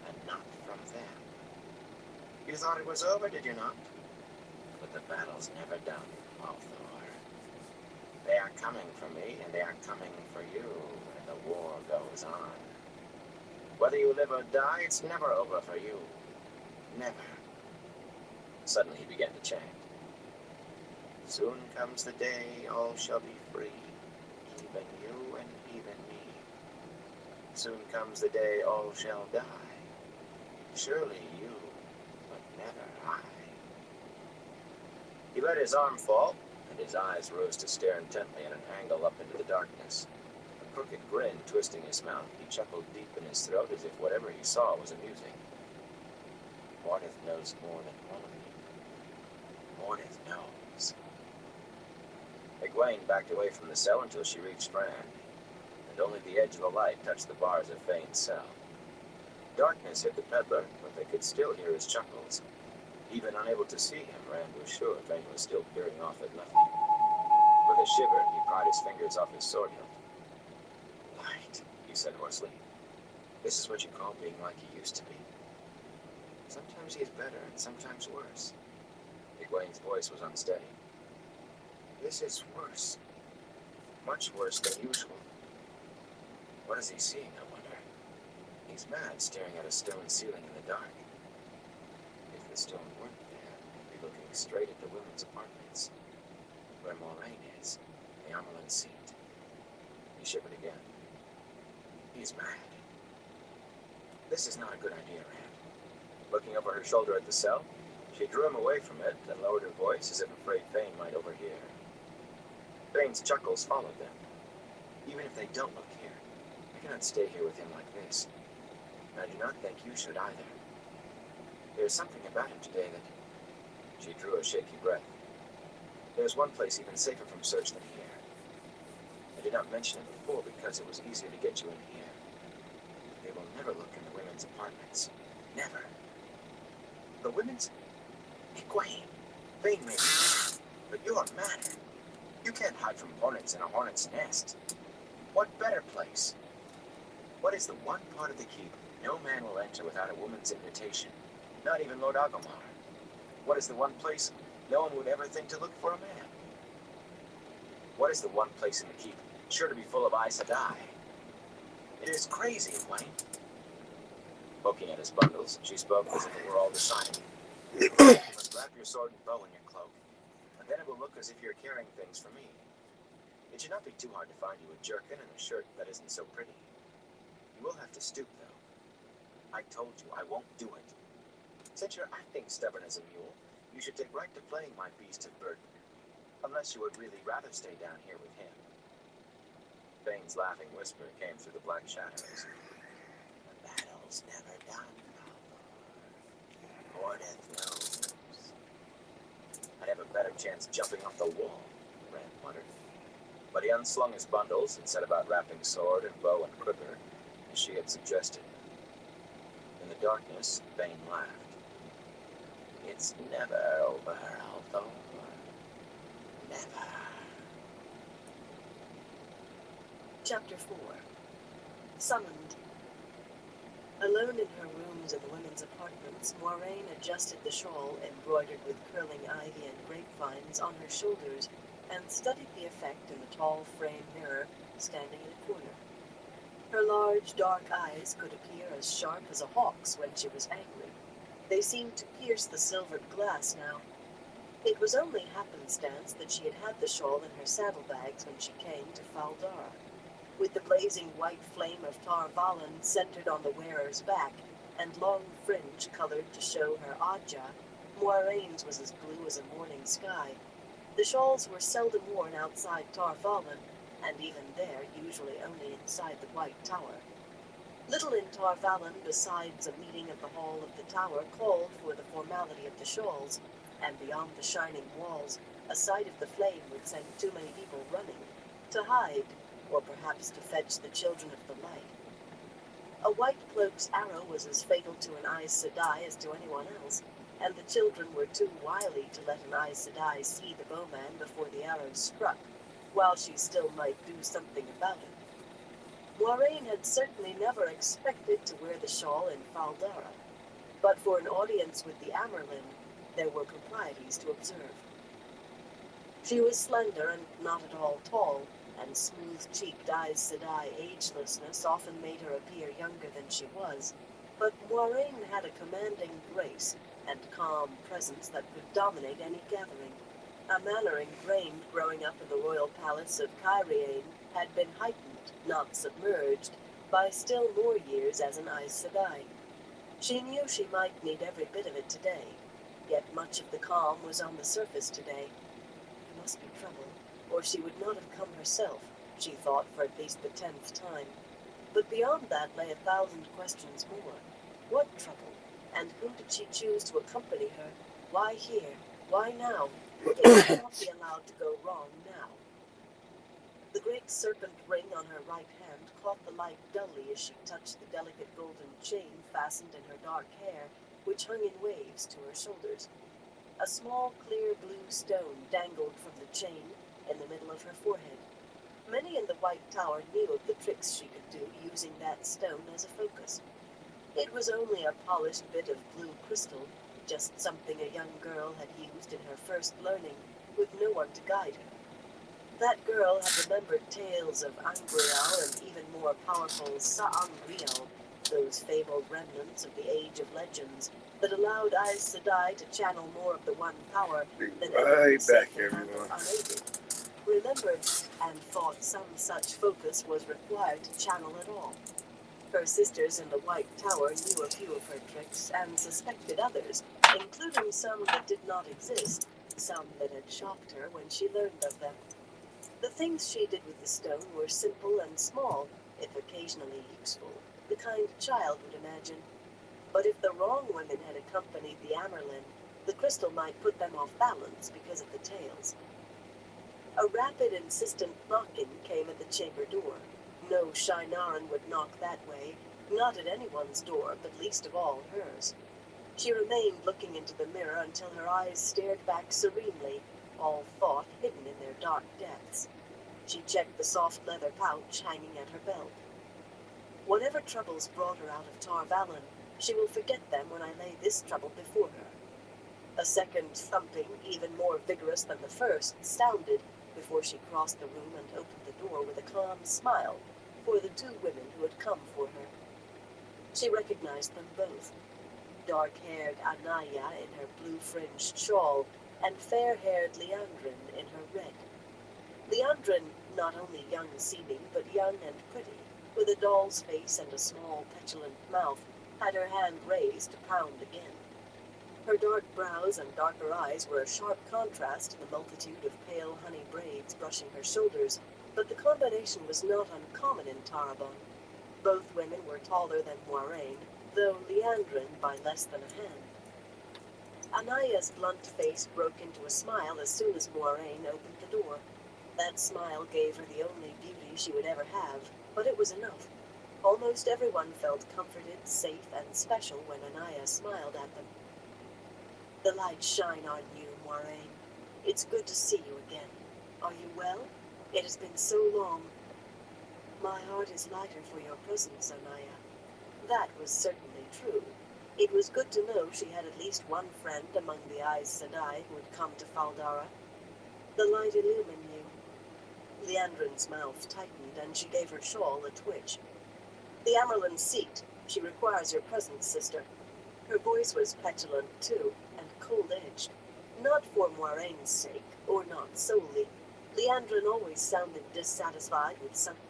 and not from them. You thought it was over, did you not? But the battle's never done, al'Thor. They are coming for me, and they are coming for you, and the war goes on. Whether you live or die, it's never over for you. Never." Suddenly he began to chant. "Soon comes the day all shall be free, even you and even me. Soon comes the day all shall die. Surely you, but never I." He let his arm fall, and his eyes rose to stare intently at an angle up into the darkness. A crooked grin twisting his mouth, he chuckled deep in his throat as if whatever he saw was amusing. Mordeth knows more than one of me. Mordeth knows. Egwene backed away from the cell until she reached Fran, and only the edge of the light touched the bars of Fane's cell. Darkness hit the peddler, but they could still hear his chuckles. Even unable to see him, Rand was sure Fane was still peering off at nothing. With a shiver, he pried his fingers off his sword hilt. Light, he said hoarsely. This is what you call being like he used to be. Sometimes he is better, and sometimes worse. Egwene's voice was unsteady. This is worse. Much worse than usual. What is he seeing, I wonder? He's mad, staring at a stone ceiling in the dark. If the stone weren't there, he'd be looking straight at the women's apartments, where Moraine is, the Amerlin seat. He shivered again. He's mad. This is not a good idea, Rand. Looking over her shoulder at the cell, she drew him away from it and lowered her voice as if afraid Fane might overhear. Fane's chuckles followed them. Even if they don't look here, I cannot stay here with him like this. And I do not think you should either. There's something about him today that... She drew a shaky breath. There's one place even safer from search than here. I did not mention it before because it was easier to get you in here. They will never look in the women's apartments. Never. The women's... Egwene. Fane may be mad, but you're madder. You can't hide from hornets in a hornet's nest. What better place? What is the one part of the keep no man will enter without a woman's invitation? Not even Lord Agomar. What is the one place no one would ever think to look for a man? What is the one place in the keep sure to be full of Aes Sedai? It is crazy, Egwene. Poking at his bundles, she spoke as if it were all decided. You must wrap your sword and bow in your cloak, and then it will look as if you're carrying things for me. It should not be too hard to find you a jerkin and a shirt that isn't so pretty. You will have to stoop, though. I told you I won't do it. Since you're acting stubborn as a mule, you should take right to playing my beast of burden. Unless you would really rather stay down here with him. Fane's laughing whisper came through the black shadows. The battle's never done, Mordeth knows. I'd have a better chance jumping off the wall, Rand muttered. But he unslung his bundles and set about wrapping sword and bow and quiver, as she had suggested. In the darkness, Fane laughed. It's never over, Althor. Never. Chapter 4. Summoned. Alone in her rooms in the women's apartments, Moiraine adjusted the shawl embroidered with curling ivy and grapevines on her shoulders and studied the effect in the tall frame mirror standing in a corner. Her large, dark eyes could appear as sharp as a hawk's when she was angry. They seemed to pierce the silvered glass now. It was only happenstance that she had had the shawl in her saddlebags when she came to Fal Dara. With the blazing white flame of Tar Valon centered on the wearer's back, and long fringe colored to show her Adja, Moiraine's was as blue as a morning sky. The shawls were seldom worn outside Tar Valon, and even there usually only inside the White Tower. Little in Tar Valon besides a meeting of the hall of the tower called for the formality of the shawls, and beyond the shining walls, a sight of the flame would send too many people running, to hide, or perhaps to fetch the children of the light. A white cloak's arrow was as fatal to an Aes Sedai as to anyone else, and the children were too wily to let an Aes Sedai see the bowman before the arrow struck, while she still might do something about it. Moiraine had certainly never expected to wear the shawl in Fal Dara, but for an audience with the Amerlin, there were proprieties to observe. She was slender and not at all tall, and smooth-cheeked Aes Sedai agelessness often made her appear younger than she was, but Moiraine had a commanding grace and calm presence that could dominate any gathering. A manner ingrained growing up in the royal palace of Cairhien had been heightened, not submerged, by still more years as an Aes Sedai. She knew she might need every bit of it today. yet much of the calm was on the surface today. There must be trouble, or she would not have come herself, she thought for at least the 10th time. But beyond that lay 1,000 questions more. What trouble? And who did she choose to accompany her? Why here? Why now? It would not be allowed to go wrong now. The great serpent ring on her right hand caught the light dully as she touched the delicate golden chain fastened in her dark hair, which hung in waves to her shoulders. A small, clear blue stone dangled from the chain in the middle of her forehead. Many in the White Tower knew of the tricks she could do using that stone as a focus. It was only a polished bit of blue crystal, just something a young girl had used in her first learning, with no one to guide her. That girl had remembered tales of Angreal and even more powerful Sa'angreal, those fabled remnants of the Age of Legends that allowed Aes Sedai to channel more of the one power than Right back, handle everyone. unaided. Remembered and thought some such focus was required to channel it all. Her sisters in the White Tower knew a few of her tricks and suspected others, including some that did not exist, some that had shocked her when she learned of them. The things she did with the stone were simple and small, if occasionally useful, the kind a child would imagine. But if the wrong women had accompanied the Amerlin, the crystal might put them off balance because of the tales. A rapid, insistent knocking came at the chamber door. No Shienaran would knock that way, not at anyone's door, but least of all hers. She remained looking into the mirror until her eyes stared back serenely, all thought hidden in their dark depths. She checked the soft leather pouch hanging at her belt. Whatever troubles brought her out of Tar Valon, she will forget them when I lay this trouble before her. A second thumping, even more vigorous than the first, sounded before she crossed the room and opened the door with a calm smile for the two women who had come for her. She recognized them both. Dark-haired Anaya in her blue-fringed shawl, and fair-haired Liandrin in her red. Liandrin, not only young-seeming, but young and pretty, with a doll's face and a small, petulant mouth, had her hand raised to pound again. Her dark brows and darker eyes were a sharp contrast to the multitude of pale honey braids brushing her shoulders, but the combination was not uncommon in Tarabon. Both women were taller than Moiraine, though Liandrin by less than a hand. Anaya's blunt face broke into a smile as soon as Moiraine opened the door. That smile gave her the only beauty she would ever have, but it was enough. Almost everyone felt comforted, safe, and special when Anaya smiled at them. The lights shine on you, Moiraine. It's good to see you again. Are you well? It has been so long. My heart is lighter for your presence, Anaya. That was certainly true. It was good to know she had at least one friend among the Aes Sedai who had come to Faldara. The light illumined you. Liandrin's mouth tightened, and she gave her shawl a twitch. The Amerlin's seat. She requires your presence, sister. Her voice was petulant, too, and cold-edged. Not for Moiraine's sake, or not solely. Liandrin always sounded dissatisfied with something.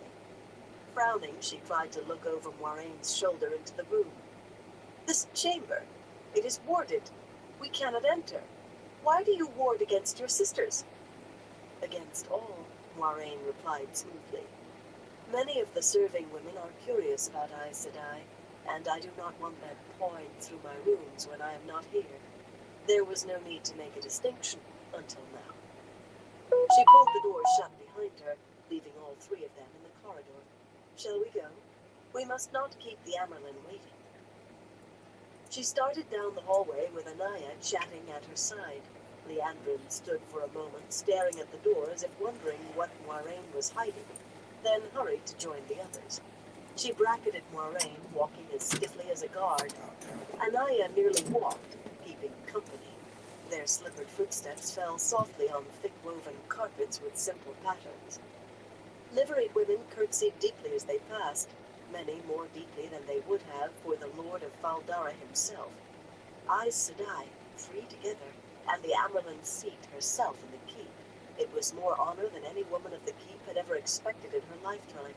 Frowning, she tried to look over Moiraine's shoulder into the room. This chamber, it is warded. We cannot enter. Why do you ward against your sisters? Against all, Moiraine replied smoothly. Many of the serving women are curious about Aes Sedai, and I do not want them pawing through my rooms when I am not here. There was no need to make a distinction until now. She pulled the door shut behind her, leaving all three of them in the corridor. Shall we go? We must not keep the Amerlin waiting. She started down the hallway with Anaya chatting at her side. Liandrin stood for a moment staring at the door as if wondering what Moiraine was hiding, then hurried to join the others. She bracketed Moiraine, walking as stiffly as a guard. Anaya merely walked, keeping company. Their slippered footsteps fell softly on thick-woven carpets with simple patterns. Liveried women curtsied deeply as they passed, many more deeply than they would have for the Lord of Faldara himself. Aes Sedai, three together, and the Amerlin's seat herself in the keep. It was more honor than any woman of the keep had ever expected in her lifetime.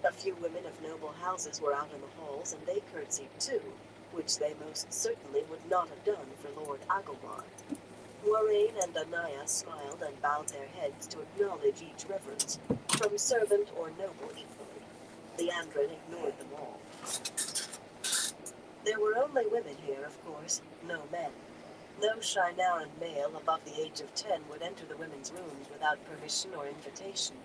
A few women of noble houses were out in the halls, and they curtsied too, which they most certainly would not have done for Lord Agilmar. Moiraine and Anaya smiled and bowed their heads to acknowledge each reverence, from servant or noble equally. Leandrin ignored them all. There were only women here, of course, no men. No Shienaran male above the age of 10 would enter the women's rooms without permission or invitation,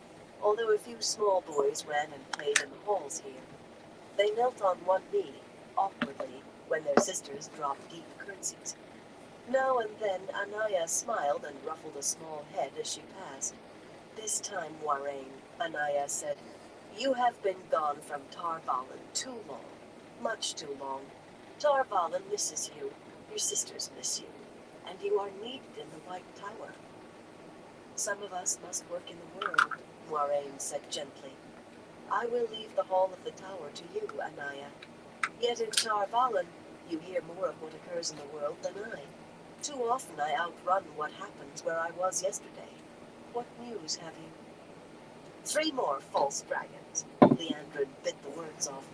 although a few small boys ran and played in the halls here. They knelt on one knee, awkwardly, when their sisters dropped deep curtsies. Now and then Anaya smiled and ruffled a small head as she passed. "This time, Moiraine," Anaya said, "you have been gone from Tar Valon too long. Much too long. Tar Valon misses you, your sisters miss you, and you are needed in the White Tower." "Some of us must work in the world," Moiraine said gently. "I will leave the hall of the tower to you, Anaya. Yet in Tar Valon, you hear more of what occurs in the world than I. Too often I outrun what happens where I was yesterday. What news have you?" "3 more false dragons," Leandrin bit the words off.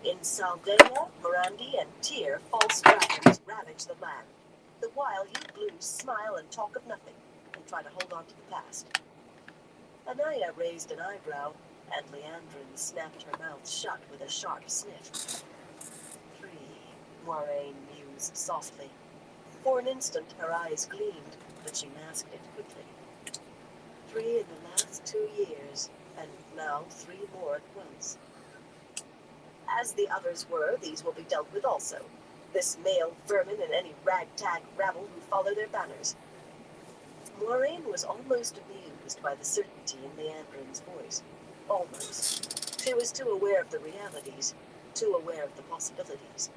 "In Saldea, Morandi, and Tyr, false dragons ravage the land. The while you blues smile and talk of nothing, and try to hold on to the past." Anaya raised an eyebrow, and Leandrin snapped her mouth shut with a sharp sniff. "3," Moiraine mused softly. For an instant her eyes gleamed, but she masked it quickly. 3 in the last 2 years, and now 3 more at once. As the others were, these will be dealt with also. This male vermin and any ragtag rabble who follow their banners. Moiraine was almost amused by the certainty in Leandrin's voice. Almost. She was too aware of the realities, too aware of the possibilities.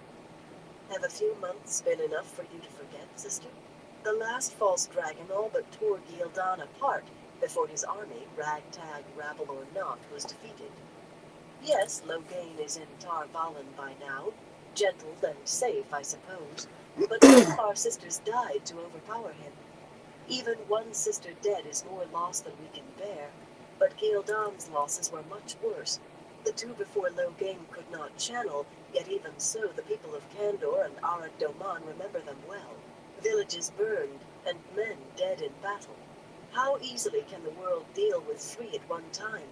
"Have a few months been enough for you to forget, sister? The last false dragon all but tore Gildan apart before his army, ragtag, rabble or not, was defeated. Yes, Loghain is in Tar Valon by now, gentle and safe, I suppose, but all of our sisters died to overpower him. Even one sister dead is more loss than we can bear, but Gildan's losses were much worse. The 2 before Loghain could not channel, yet even so the people of Kandor and Arad Doman remember them well. Villages burned, and men dead in battle. How easily can the world deal with 3 at one time?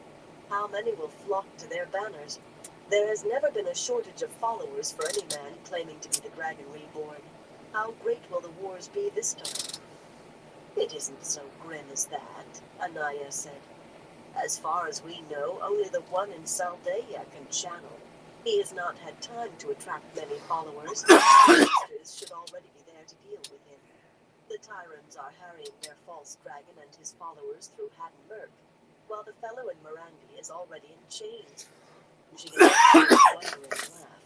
How many will flock to their banners? There has never been a shortage of followers for any man claiming to be the Dragon Reborn. How great will the wars be this time?" "It isn't so grim as that," Anaya said. "As far as we know, only the one in Saldea can channel. He has not had time to attract many followers. His sisters should already be there to deal with him. The Tyrants are harrying their false dragon and his followers through Haddon Murk, while the fellow in Morandi is already in chains." She gave a wondering laugh.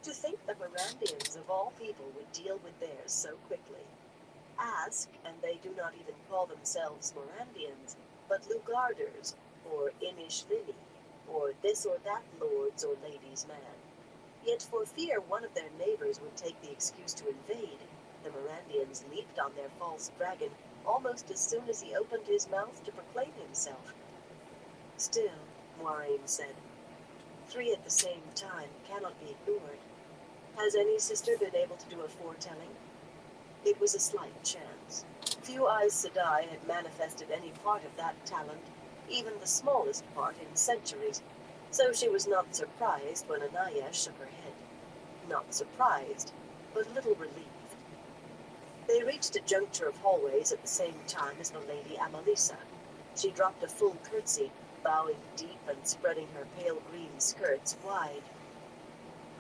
"To think the Morandians of all people would deal with theirs so quickly. Ask, and they do not even call themselves Morandians, but Lugarders, or Inishvili, or this or that lord's or lady's man. Yet for fear one of their neighbors would take the excuse to invade, the Morandians leaped on their false dragon almost as soon as he opened his mouth to proclaim himself." "Still," Moiraine said, 3 at the same time cannot be ignored. Has any sister been able to do a foretelling?" It was a slight chance. Few Aes Sedai had manifested any part of that talent, even the smallest part, in centuries, so she was not surprised when Anaya shook her head. Not surprised, but a little relieved. They reached a juncture of hallways at the same time as the Lady Amalisa. She dropped a full curtsy, bowing deep and spreading her pale green skirts wide.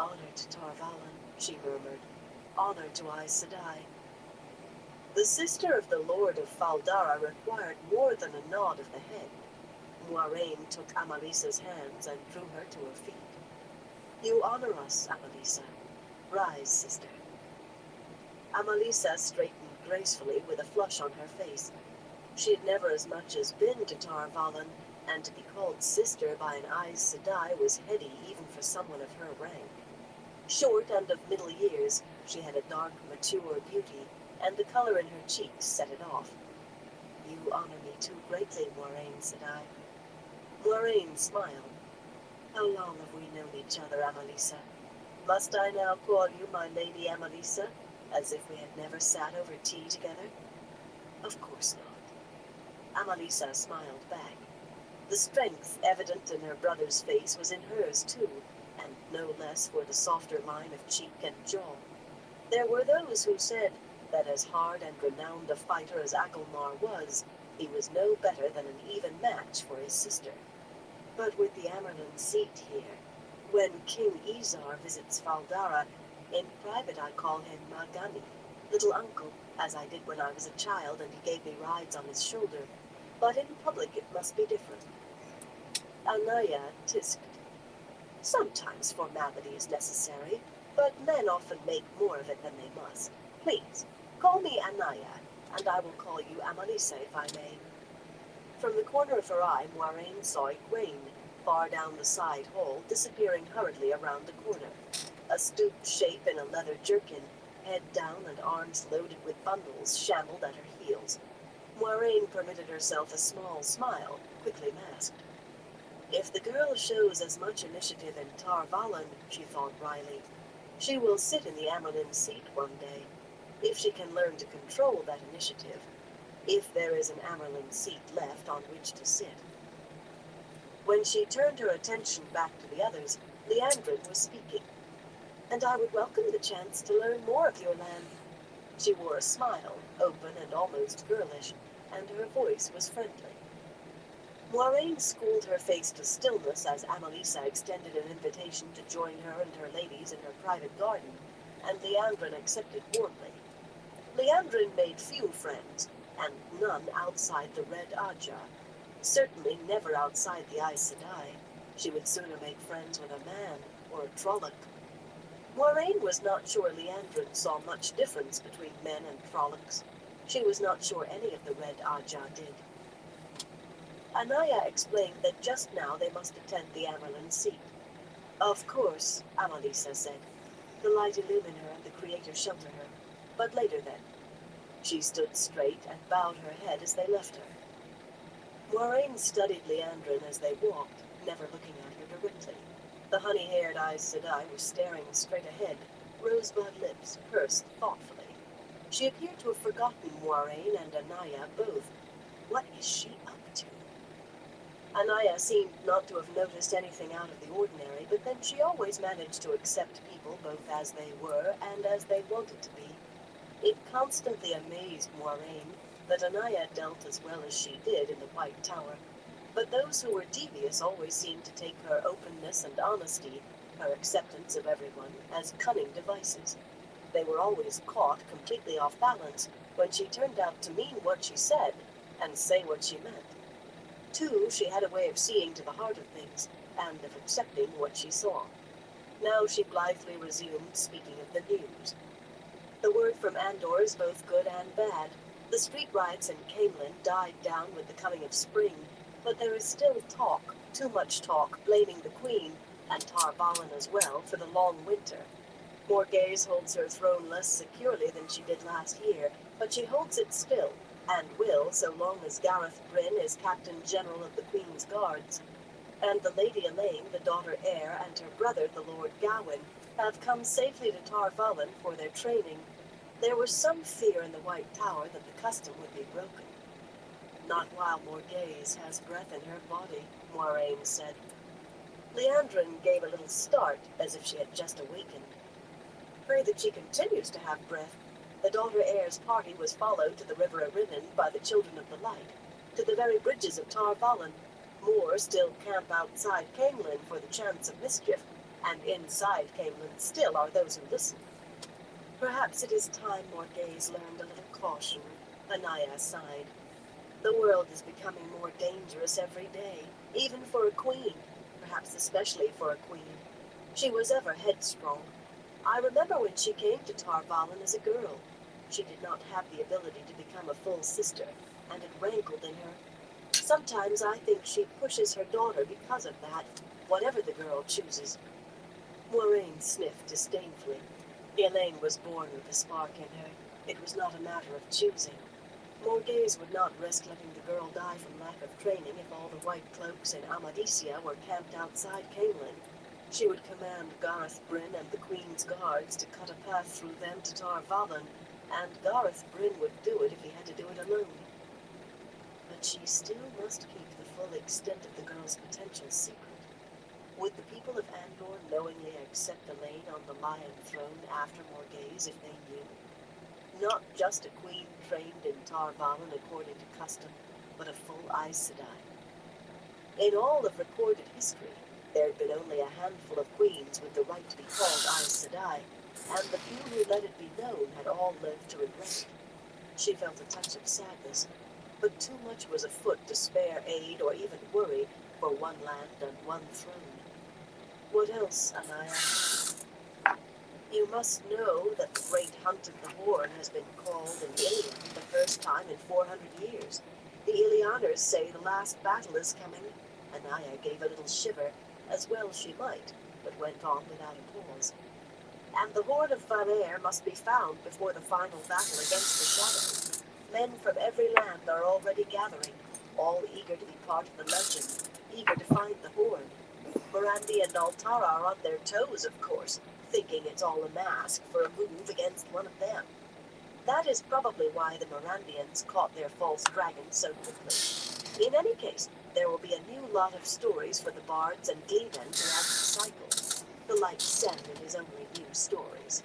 "Honor to Tar Valon," she murmured. "Honor to Aes Sedai." The sister of the Lord of Faldara required more than a nod of the head. Moiraine took Amalisa's hands and drew her to her feet. "You honor us, Amalisa. Rise, sister." Amalisa straightened gracefully with a flush on her face. She had never as much as been to Tar Valon, and to be called sister by an Aes Sedai was heady even for someone of her rank. Short and of middle years, she had a dark, mature beauty, and the color in her cheeks set it off. "You honor me too greatly, Moiraine," said I. Moiraine smiled. "How long have we known each other, Amalisa?" Must I now call you my Lady Amalisa, as if we had never sat over tea together? Of course not. Amalisa smiled back. The strength evident in her brother's face was in hers too, and no less for the softer line of cheek and jaw. There were those who said that as hard and renowned a fighter as Agelmar was, he was no better than an even match for his sister. But with the Amerlin seat here, when King Izar visits Valdara, in private I call him Magani, little uncle, as I did when I was a child and he gave me rides on his shoulder. But in public it must be different. Anaya tisked. Sometimes formality is necessary, but men often make more of it than they must. Please, call me Anaya, and I will call you Amalisa if I may. From the corner of her eye, Moiraine saw Egwene, far down the side hall, disappearing hurriedly around the corner. A stooped shape in a leather jerkin, head down and arms loaded with bundles, shambled at her heels. Moiraine permitted herself a small smile, quickly masked. If the girl shows as much initiative in Tar Valon, she thought wryly, she will sit in the Amerlin seat one day, if she can learn to control that initiative, if there is an Amerlin seat left on which to sit. When she turned her attention back to the others, Liandrin was speaking. And I would welcome the chance to learn more of your land. She wore a smile, open and almost girlish, and her voice was friendly. Moiraine schooled her face to stillness as Amalisa extended an invitation to join her and her ladies in her private garden, and Liandrin accepted warmly. Liandrin made few friends, and none outside the Red Aja. Certainly never outside the Aes Sedai. She would sooner make friends with a man or a Trolloc. Moiraine was not sure Liandrin saw much difference between men and Trollocs. She was not sure any of the Red Aja did. Anaya explained that just now they must attend the Amerlin seat. Of course, Amalisa said. The light illumine her and the Creator shelter her. But later then. She stood straight and bowed her head as they left her. Moiraine studied Liandrin as they walked, never looking at her directly. The honey-haired Aes Sedai were staring straight ahead, rosebud lips pursed thoughtfully. She appeared to have forgotten Moiraine and Anaya both. What is she up to? Anaya seemed not to have noticed anything out of the ordinary, but then she always managed to accept people both as they were and as they wanted to be. It constantly amazed Moiraine that Anaya dealt as well as she did in the White Tower, but those who were devious always seemed to take her openness and honesty, her acceptance of everyone, as cunning devices. They were always caught completely off balance when she turned out to mean what she said and say what she meant. Too, she had a way of seeing to the heart of things, and of accepting what she saw. Now she blithely resumed speaking of the news. The word from Andor is both good and bad. The street riots in Caemlyn died down with the coming of spring, but there is still talk, too much talk, blaming the Queen, and Tar Valon as well, for the long winter. Morghese holds her throne less securely than she did last year, but she holds it still, and will so long as Gareth Bryn is Captain General of the Queen's Guards. And the Lady Elaine, the daughter heir, and her brother, the Lord Gawain, have come safely to Tar Valon for their training. There was some fear in the White Tower that the custom would be broken. Not while Morghese has breath in her body, Moiraine said. Liandrin gave a little start, as if she had just awakened. Pray that she continues to have breath. The daughter heir's party was followed to the river Arinnen by the Children of the Light, to the very bridges of Tar Valon. More still camp outside Caemlyn for the chance of mischief, and inside Caemlyn still are those who listen. Perhaps it is time Morghese learned a little caution, Anaya sighed. The world is becoming more dangerous every day, even for a queen, perhaps especially for a queen. She was ever headstrong. I remember when she came to Tar Valon as a girl. She did not have the ability to become a full sister, and it rankled in her. Sometimes I think she pushes her daughter because of that, whatever the girl chooses. Moiraine sniffed disdainfully. Elaine was born with a spark in her. It was not a matter of choosing. Morghese would not risk letting the girl die from lack of training if all the white cloaks in Amadisia were camped outside Caemlyn. She would command Gareth Bryn and the Queen's guards to cut a path through them to Tar Valon, and Gareth Bryn would do it if he had to do it alone. But she still must keep the full extent of the girl's potential secret. Would the people of Andor knowingly accept Elaine on the Lion Throne after Morghese if they knew? Not just a queen trained in Tar Valon according to custom, but a full Aes Sedai. In all of recorded history, there had been only a handful of queens with the right to be called Aes Sedai, and the few who let it be known had all lived to regret it. She felt a touch of sadness, but too much was afoot to spare aid or even worry for one land and one throne. What else, Anaya? You must know that the Great Hunt of the Horn has been called in Ilion the first time in 400 years. The Ilianers say the last battle is coming. Anaya gave a little shiver, as well she might, but went on without a pause. And the Horde of Valere must be found before the final battle against the Shadow. Men from every land are already gathering, all eager to be part of the legend, eager to find the Horde. Morandi and Altara are on their toes, of course, thinking it's all a mask for a move against one of them. That is probably why the Morandians caught their false dragon so quickly. In any case, there will be a new lot of stories for the bards and gleemen to add to the cycle. The light said in his only new stories.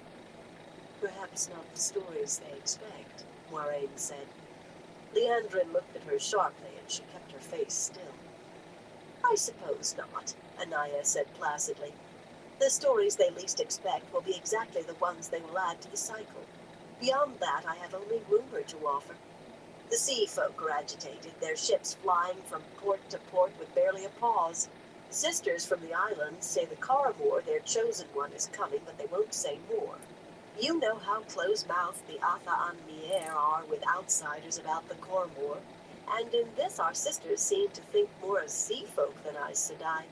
Perhaps not the stories they expect, Moiraine said. Liandrin looked at her sharply, and she kept her face still. I suppose not, Anaya said placidly. The stories they least expect will be exactly the ones they will add to the cycle. Beyond that, I have only rumor to offer. The sea folk are agitated, their ships flying from port to port with barely a pause. Sisters from the islands say the Karamor, their chosen one, is coming, but they won't say more. You know how close-mouthed the Atha an Mier are with outsiders about the Karamor, and in this our sisters seem to think more as sea folk than Aes Sedai.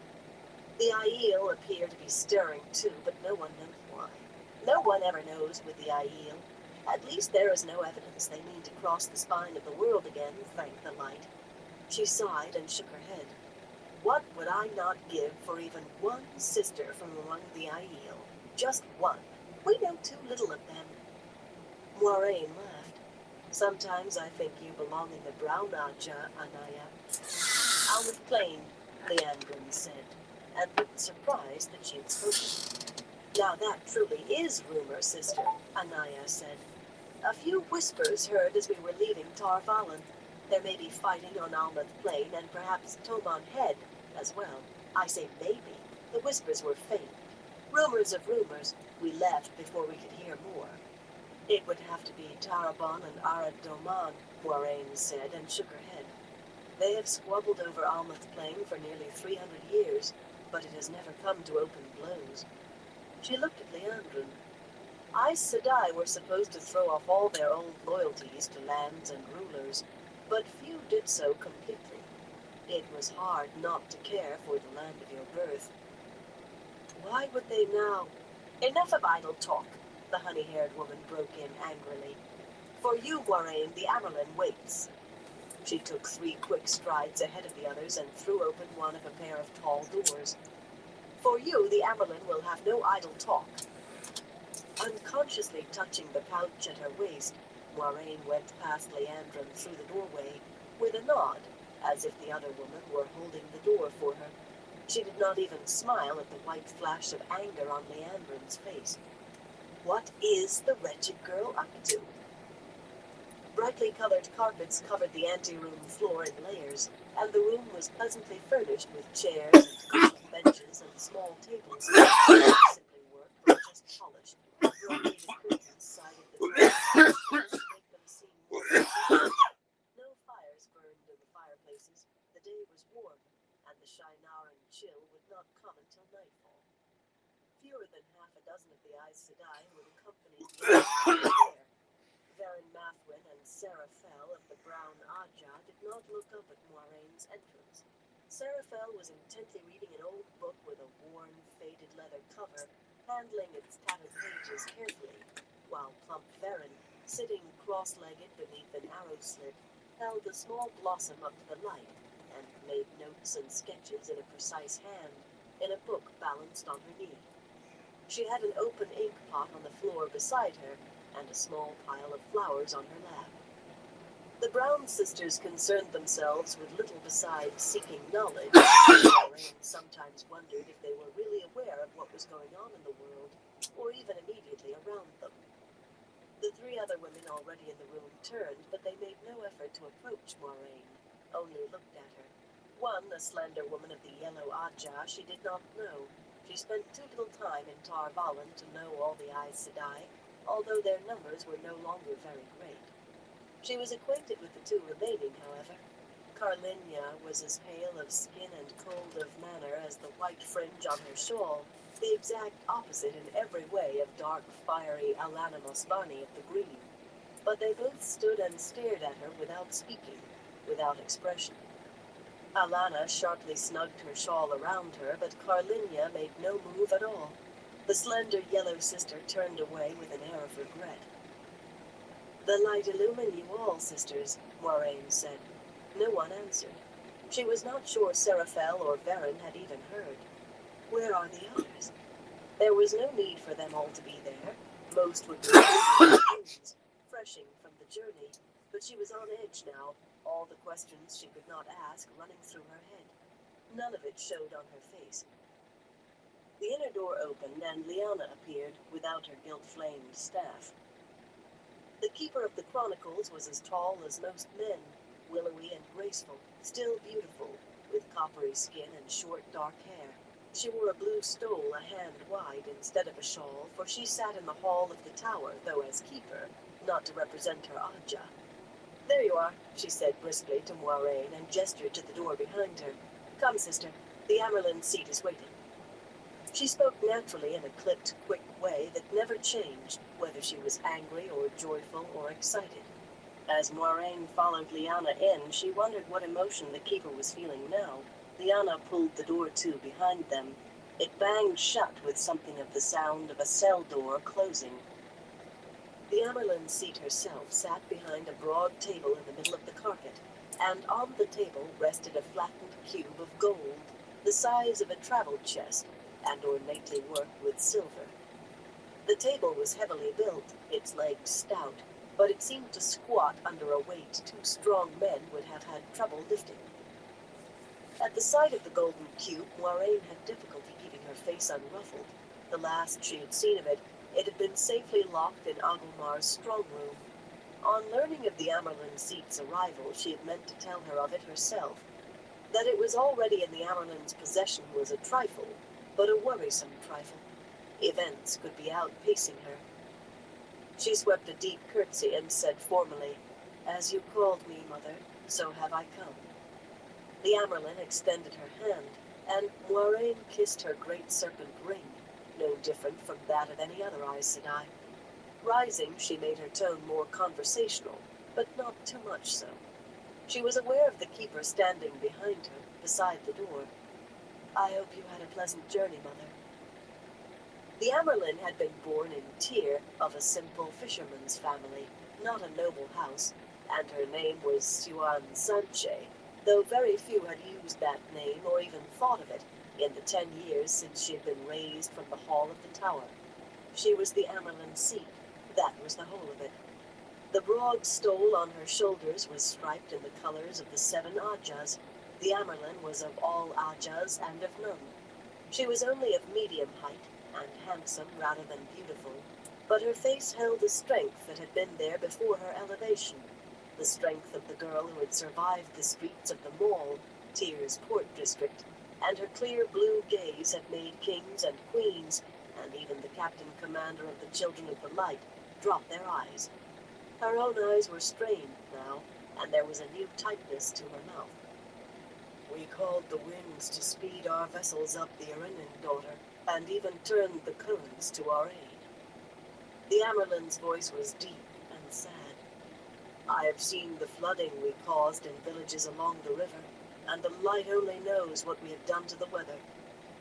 The Aiel appear to be stirring too, but no one knows why. No one ever knows with the Aiel. At least there is no evidence they mean to cross the spine of the world again, thank the light. She sighed and shook her head. What would I not give for even one sister from among the Aiel? Just one. We know too little of them. Moiraine laughed. Sometimes I think you belong in the Brown Aja, Anaya. Almond Plain, Liandrin said, and looked surprised that she had spoken. Now that truly is rumor, sister, Anaya said. A few whispers heard as we were leaving Tar Valon. There may be fighting on Almond Plain and perhaps Toman Head as well. I say maybe. The whispers were faint. Rumors of rumors. We left before we could hear more. It would have to be Tarabon and Arad Doman, Moiraine said, and shook her head. They have squabbled over Almond Plain for nearly 300 years, but it has never come to open blows. She looked at Liandrin. Aes Sedai were supposed to throw off all their old loyalties to lands and rulers, but few did so completely. It was hard not to care for the land of your birth. Why would they now? Enough of idle talk, the honey-haired woman broke in angrily. For you, Moiraine, the Amyrlin waits. She took 3 quick strides ahead of the others and threw open one of a pair of tall doors. For you, the Amyrlin will have no idle talk. Unconsciously touching the pouch at her waist, Moiraine went past Liandrin through the doorway with a nod, as if the other woman were holding the door for her. She did not even smile at the white flash of anger on Liandrin's face. What is the wretched girl up to? Brightly colored carpets covered the anteroom floor in layers, and the room was pleasantly furnished with chairs and cushioned benches and small tables. Simply work, but just polished. Brocaded curtains sided the walls to make them seem warm. No fires burned in the fireplaces. The day was warm, and the Shienaran chill would not come until nightfall. Fewer than half a dozen of the Aes Sedai would accompany the there. Varen Mathwin and Seraphel of the Brown Aja did not look up at Moiraine's entrance. Seraphel was intently reading an old book with a worn, faded leather cover, handling its tattered pages carefully, while plump Varen, sitting cross-legged beneath an arrow slit, held a small blossom up to the light and made notes and sketches in a precise hand. in a book balanced on her knee. She had an open ink pot on the floor beside her and a small pile of flowers on her lap. The Brown sisters concerned themselves with little besides seeking knowledge. Lorraine sometimes wondered if they were really aware of what was going on in the world, or even immediately around them. The three other women already in the room turned, but they made no effort to approach Moiraine, only looked at her. One, a slender woman of the yellow Ajah, she did not know. She spent too little time in Tar Valon to know all the Aes Sedai, although their numbers were no longer very great. She was acquainted with the two remaining, however. Carlinia was as pale of skin and cold of manner as the white fringe on her shawl, the exact opposite in every way of dark, fiery Alana Mosbarni of the Green. But they both stood and stared at her without speaking, without expression. Alana sharply snugged her shawl around her, but Carlinia made no move at all. The slender yellow sister turned away with an air of regret. "The light illumine you all, sisters," Moiraine said. No one answered. She was not sure Seraphel or Varen had even heard. Where are the others? There was no need for them all to be there. Most would be wounds, freshing from the journey. But she was on edge now, all the questions she could not ask running through her head. None of it showed on her face. The inner door opened and Lyanna appeared without her gilt-flamed staff. The Keeper of the Chronicles was as tall as most men, willowy and graceful, still beautiful, with coppery skin and short dark hair. She wore a blue stole a hand wide instead of a shawl, for she sat in the hall of the tower, though as keeper, not to represent her Ajah. "There you are," she said briskly to Moiraine, and gestured to the door behind her. "Come, sister, the Amyrlin seat is waiting." She spoke naturally in a clipped, quick way that never changed, whether she was angry or joyful or excited. As Moiraine followed Lyanna in, she wondered what emotion the keeper was feeling now. Lyanna pulled the door to behind them. It banged shut with something of the sound of a cell door closing. The Amyrlin seat herself sat behind a broad table in the middle of the carpet, and on the table rested a flattened cube of gold, the size of a travel chest, and ornately worked with silver. The table was heavily built, its legs stout, but it seemed to squat under a weight two strong men would have had trouble lifting. At the sight of the golden cube, Moiraine had difficulty keeping her face unruffled. The last she had seen of it, it had been safely locked in Agilmar's strong room. On learning of the Amyrlin seat's arrival, she had meant to tell her of it herself. That it was already in the Amyrlin's possession was a trifle, but a worrisome trifle. Events could be outpacing her. She swept a deep curtsy and said formally, "As you called me, Mother, so have I come." The Amyrlin extended her hand, and Moiraine kissed her great serpent ring, no different from that of any other Aes Sedai. Rising, she made her tone more conversational, but not too much so. She was aware of the keeper standing behind her, beside the door. "I hope you had a pleasant journey, Mother." The Amyrlin had been born in Tyr of a simple fisherman's family, not a noble house, and her name was Siuan Sanche, though very few had used that name or even thought of it in the 10 years since she had been raised from the hall of the tower. She was the Amyrlin seat, that was the whole of it. The broad stole on her shoulders was striped in the colors of the 7 Ajahs. The Amyrlin was of all Ajahs and of none. She was only of medium height, and handsome rather than beautiful, but her face held a strength that had been there before her elevation, the strength of the girl who had survived the streets of the Mall, Tyr's port district, and her clear blue gaze had made kings and queens, and even the captain commander of the Children of the Light, drop their eyes. Her own eyes were strained now, and there was a new tightness to her mouth. "We called the winds to speed our vessels up the Erenin, daughter, and even turned the currents to our aid." The Amyrlin's voice was deep and sad. "I have seen the flooding we caused in villages along the river, and the light only knows what we have done to the weather.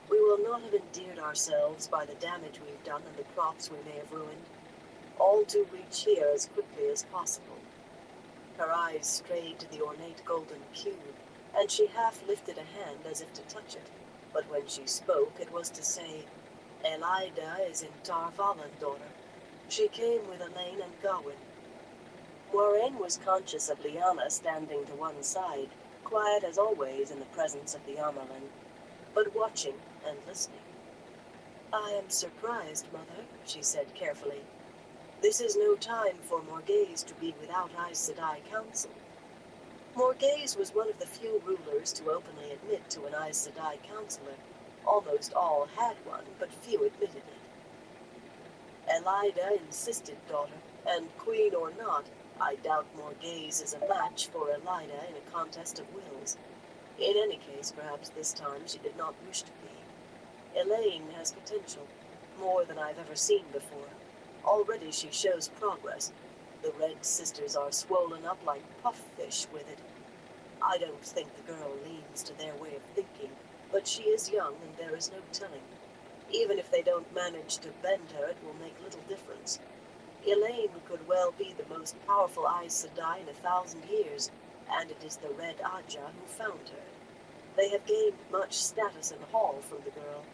We will not have endeared ourselves by the damage we've done and the crops we may have ruined, all to reach here as quickly as possible." Her eyes strayed to the ornate golden cube, and she half lifted a hand as if to touch it. but when she spoke, it was to say, Elida is in Tar Valon, daughter. She came with Elaine and Gawain. Moiraine was conscious of Lyanna standing to one side, quiet as always in the presence of the Amyrlin, but watching and listening. I am surprised, Mother, she said carefully. This is no time for Morghese to be without Aes Sedai counsel. Morghese was one of the few rulers to openly admit to an Aes Sedai counselor. Almost all had one, but few admitted it. Elida insisted, daughter, and queen or not, I doubt Morghese is a match for Elida in a contest of wills. In any case, perhaps this time she did not wish to be. Elaine has potential, more than I've ever seen before. Already she shows progress. The Red Sisters are swollen up like puffish with it. I don't think the girl leans to their way of thinking, but she is young and there is no telling. Even if they don't manage to bend her, it will make little difference. Elaine could well be the most powerful Aes Sedai in 1,000 years, and it is the Red Ajah who found her. They have gained much status in the hall from the girl.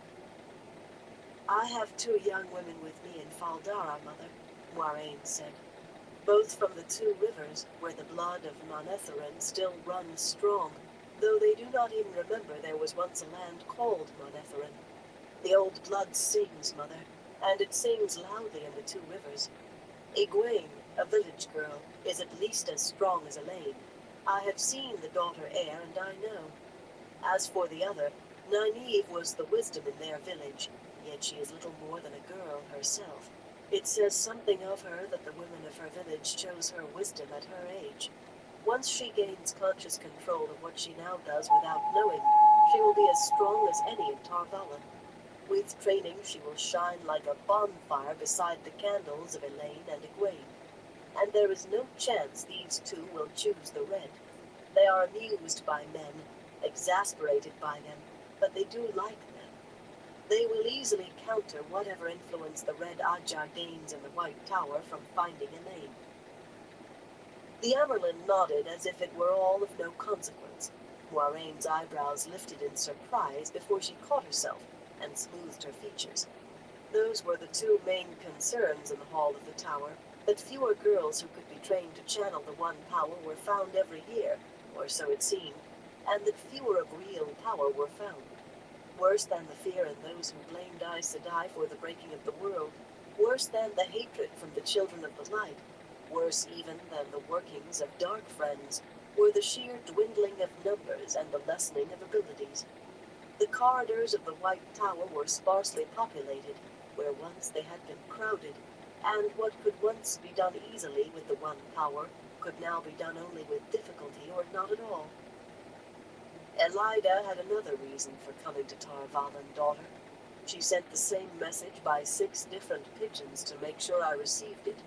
I have 2 young women with me in Fal Dara, Mother, Moiraine said. Both from the 2 rivers, where the blood of Manetheren still runs strong, though they do not even remember there was once a land called Manetheren. The old blood sings, Mother, and it sings loudly in the 2 rivers. Egwene, a village girl, is at least as strong as Elaine. I have seen the daughter heir, and I know. As for the other, Nynaeve was the wisdom in their village, yet she is little more than a girl herself. It says something of her that the women of her village chose her wisdom at her age. Once she gains conscious control of what she now does without knowing, she will be as strong as any in Tar Valon. With training, she will shine like a bonfire beside the candles of Elaine and Egwene. And there is no chance these 2 will choose the Red. They are amused by men, exasperated by them, but they do like them. They will easily counter whatever influence the Red Ajah gains in the White Tower from finding Elaine. The Amyrlin nodded as if it were all of no consequence. Moiraine's eyebrows lifted in surprise before she caught herself and smoothed her features. Those were the 2 main concerns in the hall of the tower, that fewer girls who could be trained to channel the one power were found every year, or so it seemed, and that fewer of real power were found. Worse than the fear in those who blamed Aes Sedai for the breaking of the world, worse than the hatred from the Children of the Light, worse even than the workings of Dark Friends, were the sheer dwindling of numbers and the lessening of abilities. The corridors of the White Tower were sparsely populated, where once they had been crowded, and what could once be done easily with the one power could now be done only with difficulty or not at all. Elida had another reason for coming to Tar Valon, daughter. She sent the same message by 6 different pigeons to make sure I received it,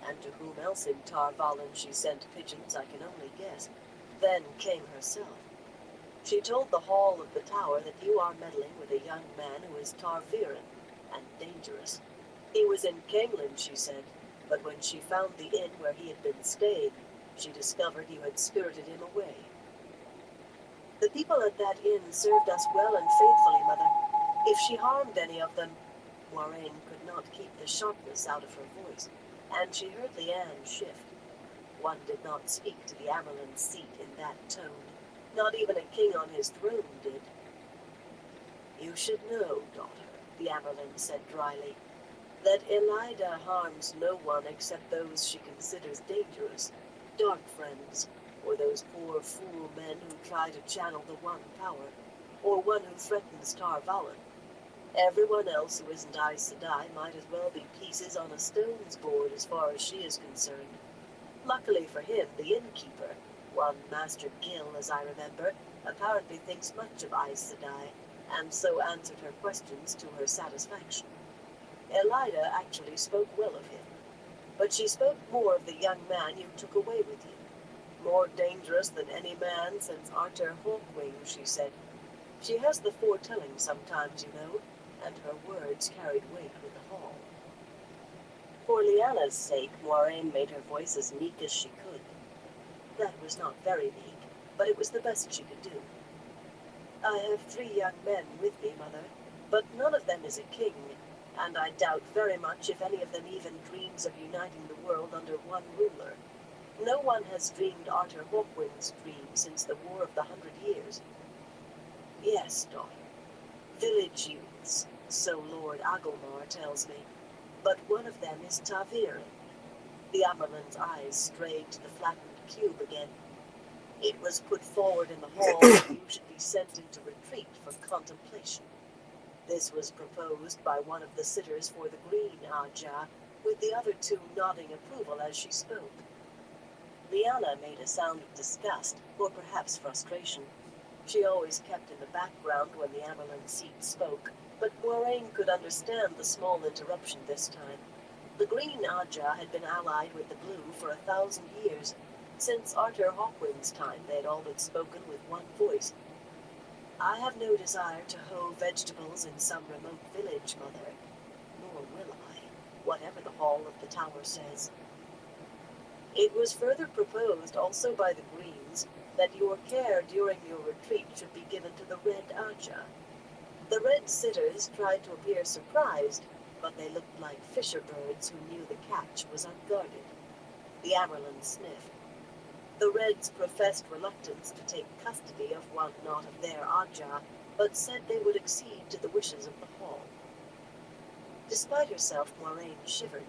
and to whom else in Tar Valon she sent pigeons I can only guess. Then came herself. She told the hall of the tower that you are meddling with a young man who is Tarviran, and dangerous. He was in Caemlyn, she said, but when she found the inn where he had been staying, she discovered you had spirited him away. The people at that inn served us well and faithfully, Mother. If she harmed any of them, Moiraine could not keep the sharpness out of her voice, and she heard Leanne shift. One did not speak to the Amyrlin's seat in that tone. Not even a king on his throne did. You should know, daughter, the Amyrlin said dryly, that Elida harms no one except those she considers dangerous, dark friends, or those poor fool men who try to channel the one power, or one who threatens Tar Valon. Everyone else who isn't Aes Sedai might as well be pieces on a stone's board as far as she is concerned. Luckily for him, the innkeeper, one Master Gil, as I remember, apparently thinks much of Aes Sedai, and so answered her questions to her satisfaction. Elida actually spoke well of him, but she spoke more of the young man you took away with you. More dangerous than any man since Arthur Hawkwing, she said. She has the foretelling sometimes, you know, and her words carried weight with the hall. For Lyanna's sake, Moiraine made her voice as meek as she could. That was not very meek, but it was the best she could do. I have 3 young men with me, Mother, but none of them is a king, and I doubt very much if any of them even dreams of uniting the world under one ruler. No one has dreamed Arthur Hawkwind's dream since the War of the 100 Years. Yes, daughter. Village youths, so Lord Agilmar tells me, but one of them is Tavirin. The Ammerland's eyes strayed to the flattened cube again. It was put forward in the hall that you should be sent into retreat for contemplation. This was proposed by one of the sitters for the Green Ajah, with the other 2 nodding approval as she spoke. Lyanna made a sound of disgust, or perhaps frustration. She always kept in the background when the Ammerland seat spoke, but Moiraine could understand the small interruption this time. The Green Ajah had been allied with the Blue for 1,000 years. Since Arthur Hawkwind's time, they had all been spoken with one voice. I have no desire to hoe vegetables in some remote village, Mother, nor will I, whatever the Hall of the Tower says. It was further proposed also by the Greens that your care during your retreat should be given to the Red Ajah. The Red sitters tried to appear surprised, but they looked like fisher birds who knew the catch was unguarded. The Ammerland sniffed. The Reds professed reluctance to take custody of one not of their Ajah, but said they would accede to the wishes of the Hall. Despite herself, Moiraine shivered.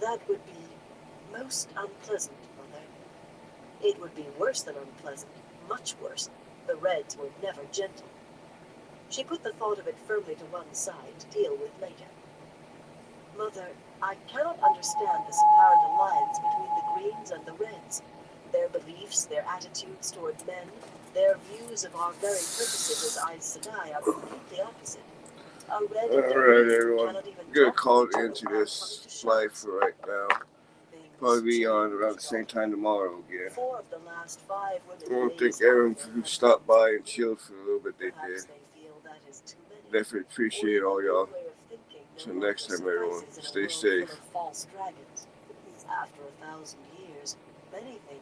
That would be most unpleasant, Mother. It would be worse than unpleasant, much worse. The Reds were never gentle. She put the thought of it firmly to one side to deal with later. Mother, I cannot understand this apparent alliance between the Greens and the Reds. Their beliefs, their attitudes toward men, their views of our very purposes as Aes Sedai are completely opposite. A Red and a Alright, Green everyone. cannot even I'm gonna talk call to it each other into without this coming to live shots. for right now. Things Probably be on change, around the same daughter. time tomorrow again. 4 of the last 5 I women want to Maze thank everyone Aislinn who have stopped sons. by and chilled for a little bit. They Perhaps did. they feel that is too many. Definitely Or appreciate even all their y'all. way of thinking no Till longer next time, everyone. suffices in a Stay world safe. full of false dragons. After 1,000 years, many things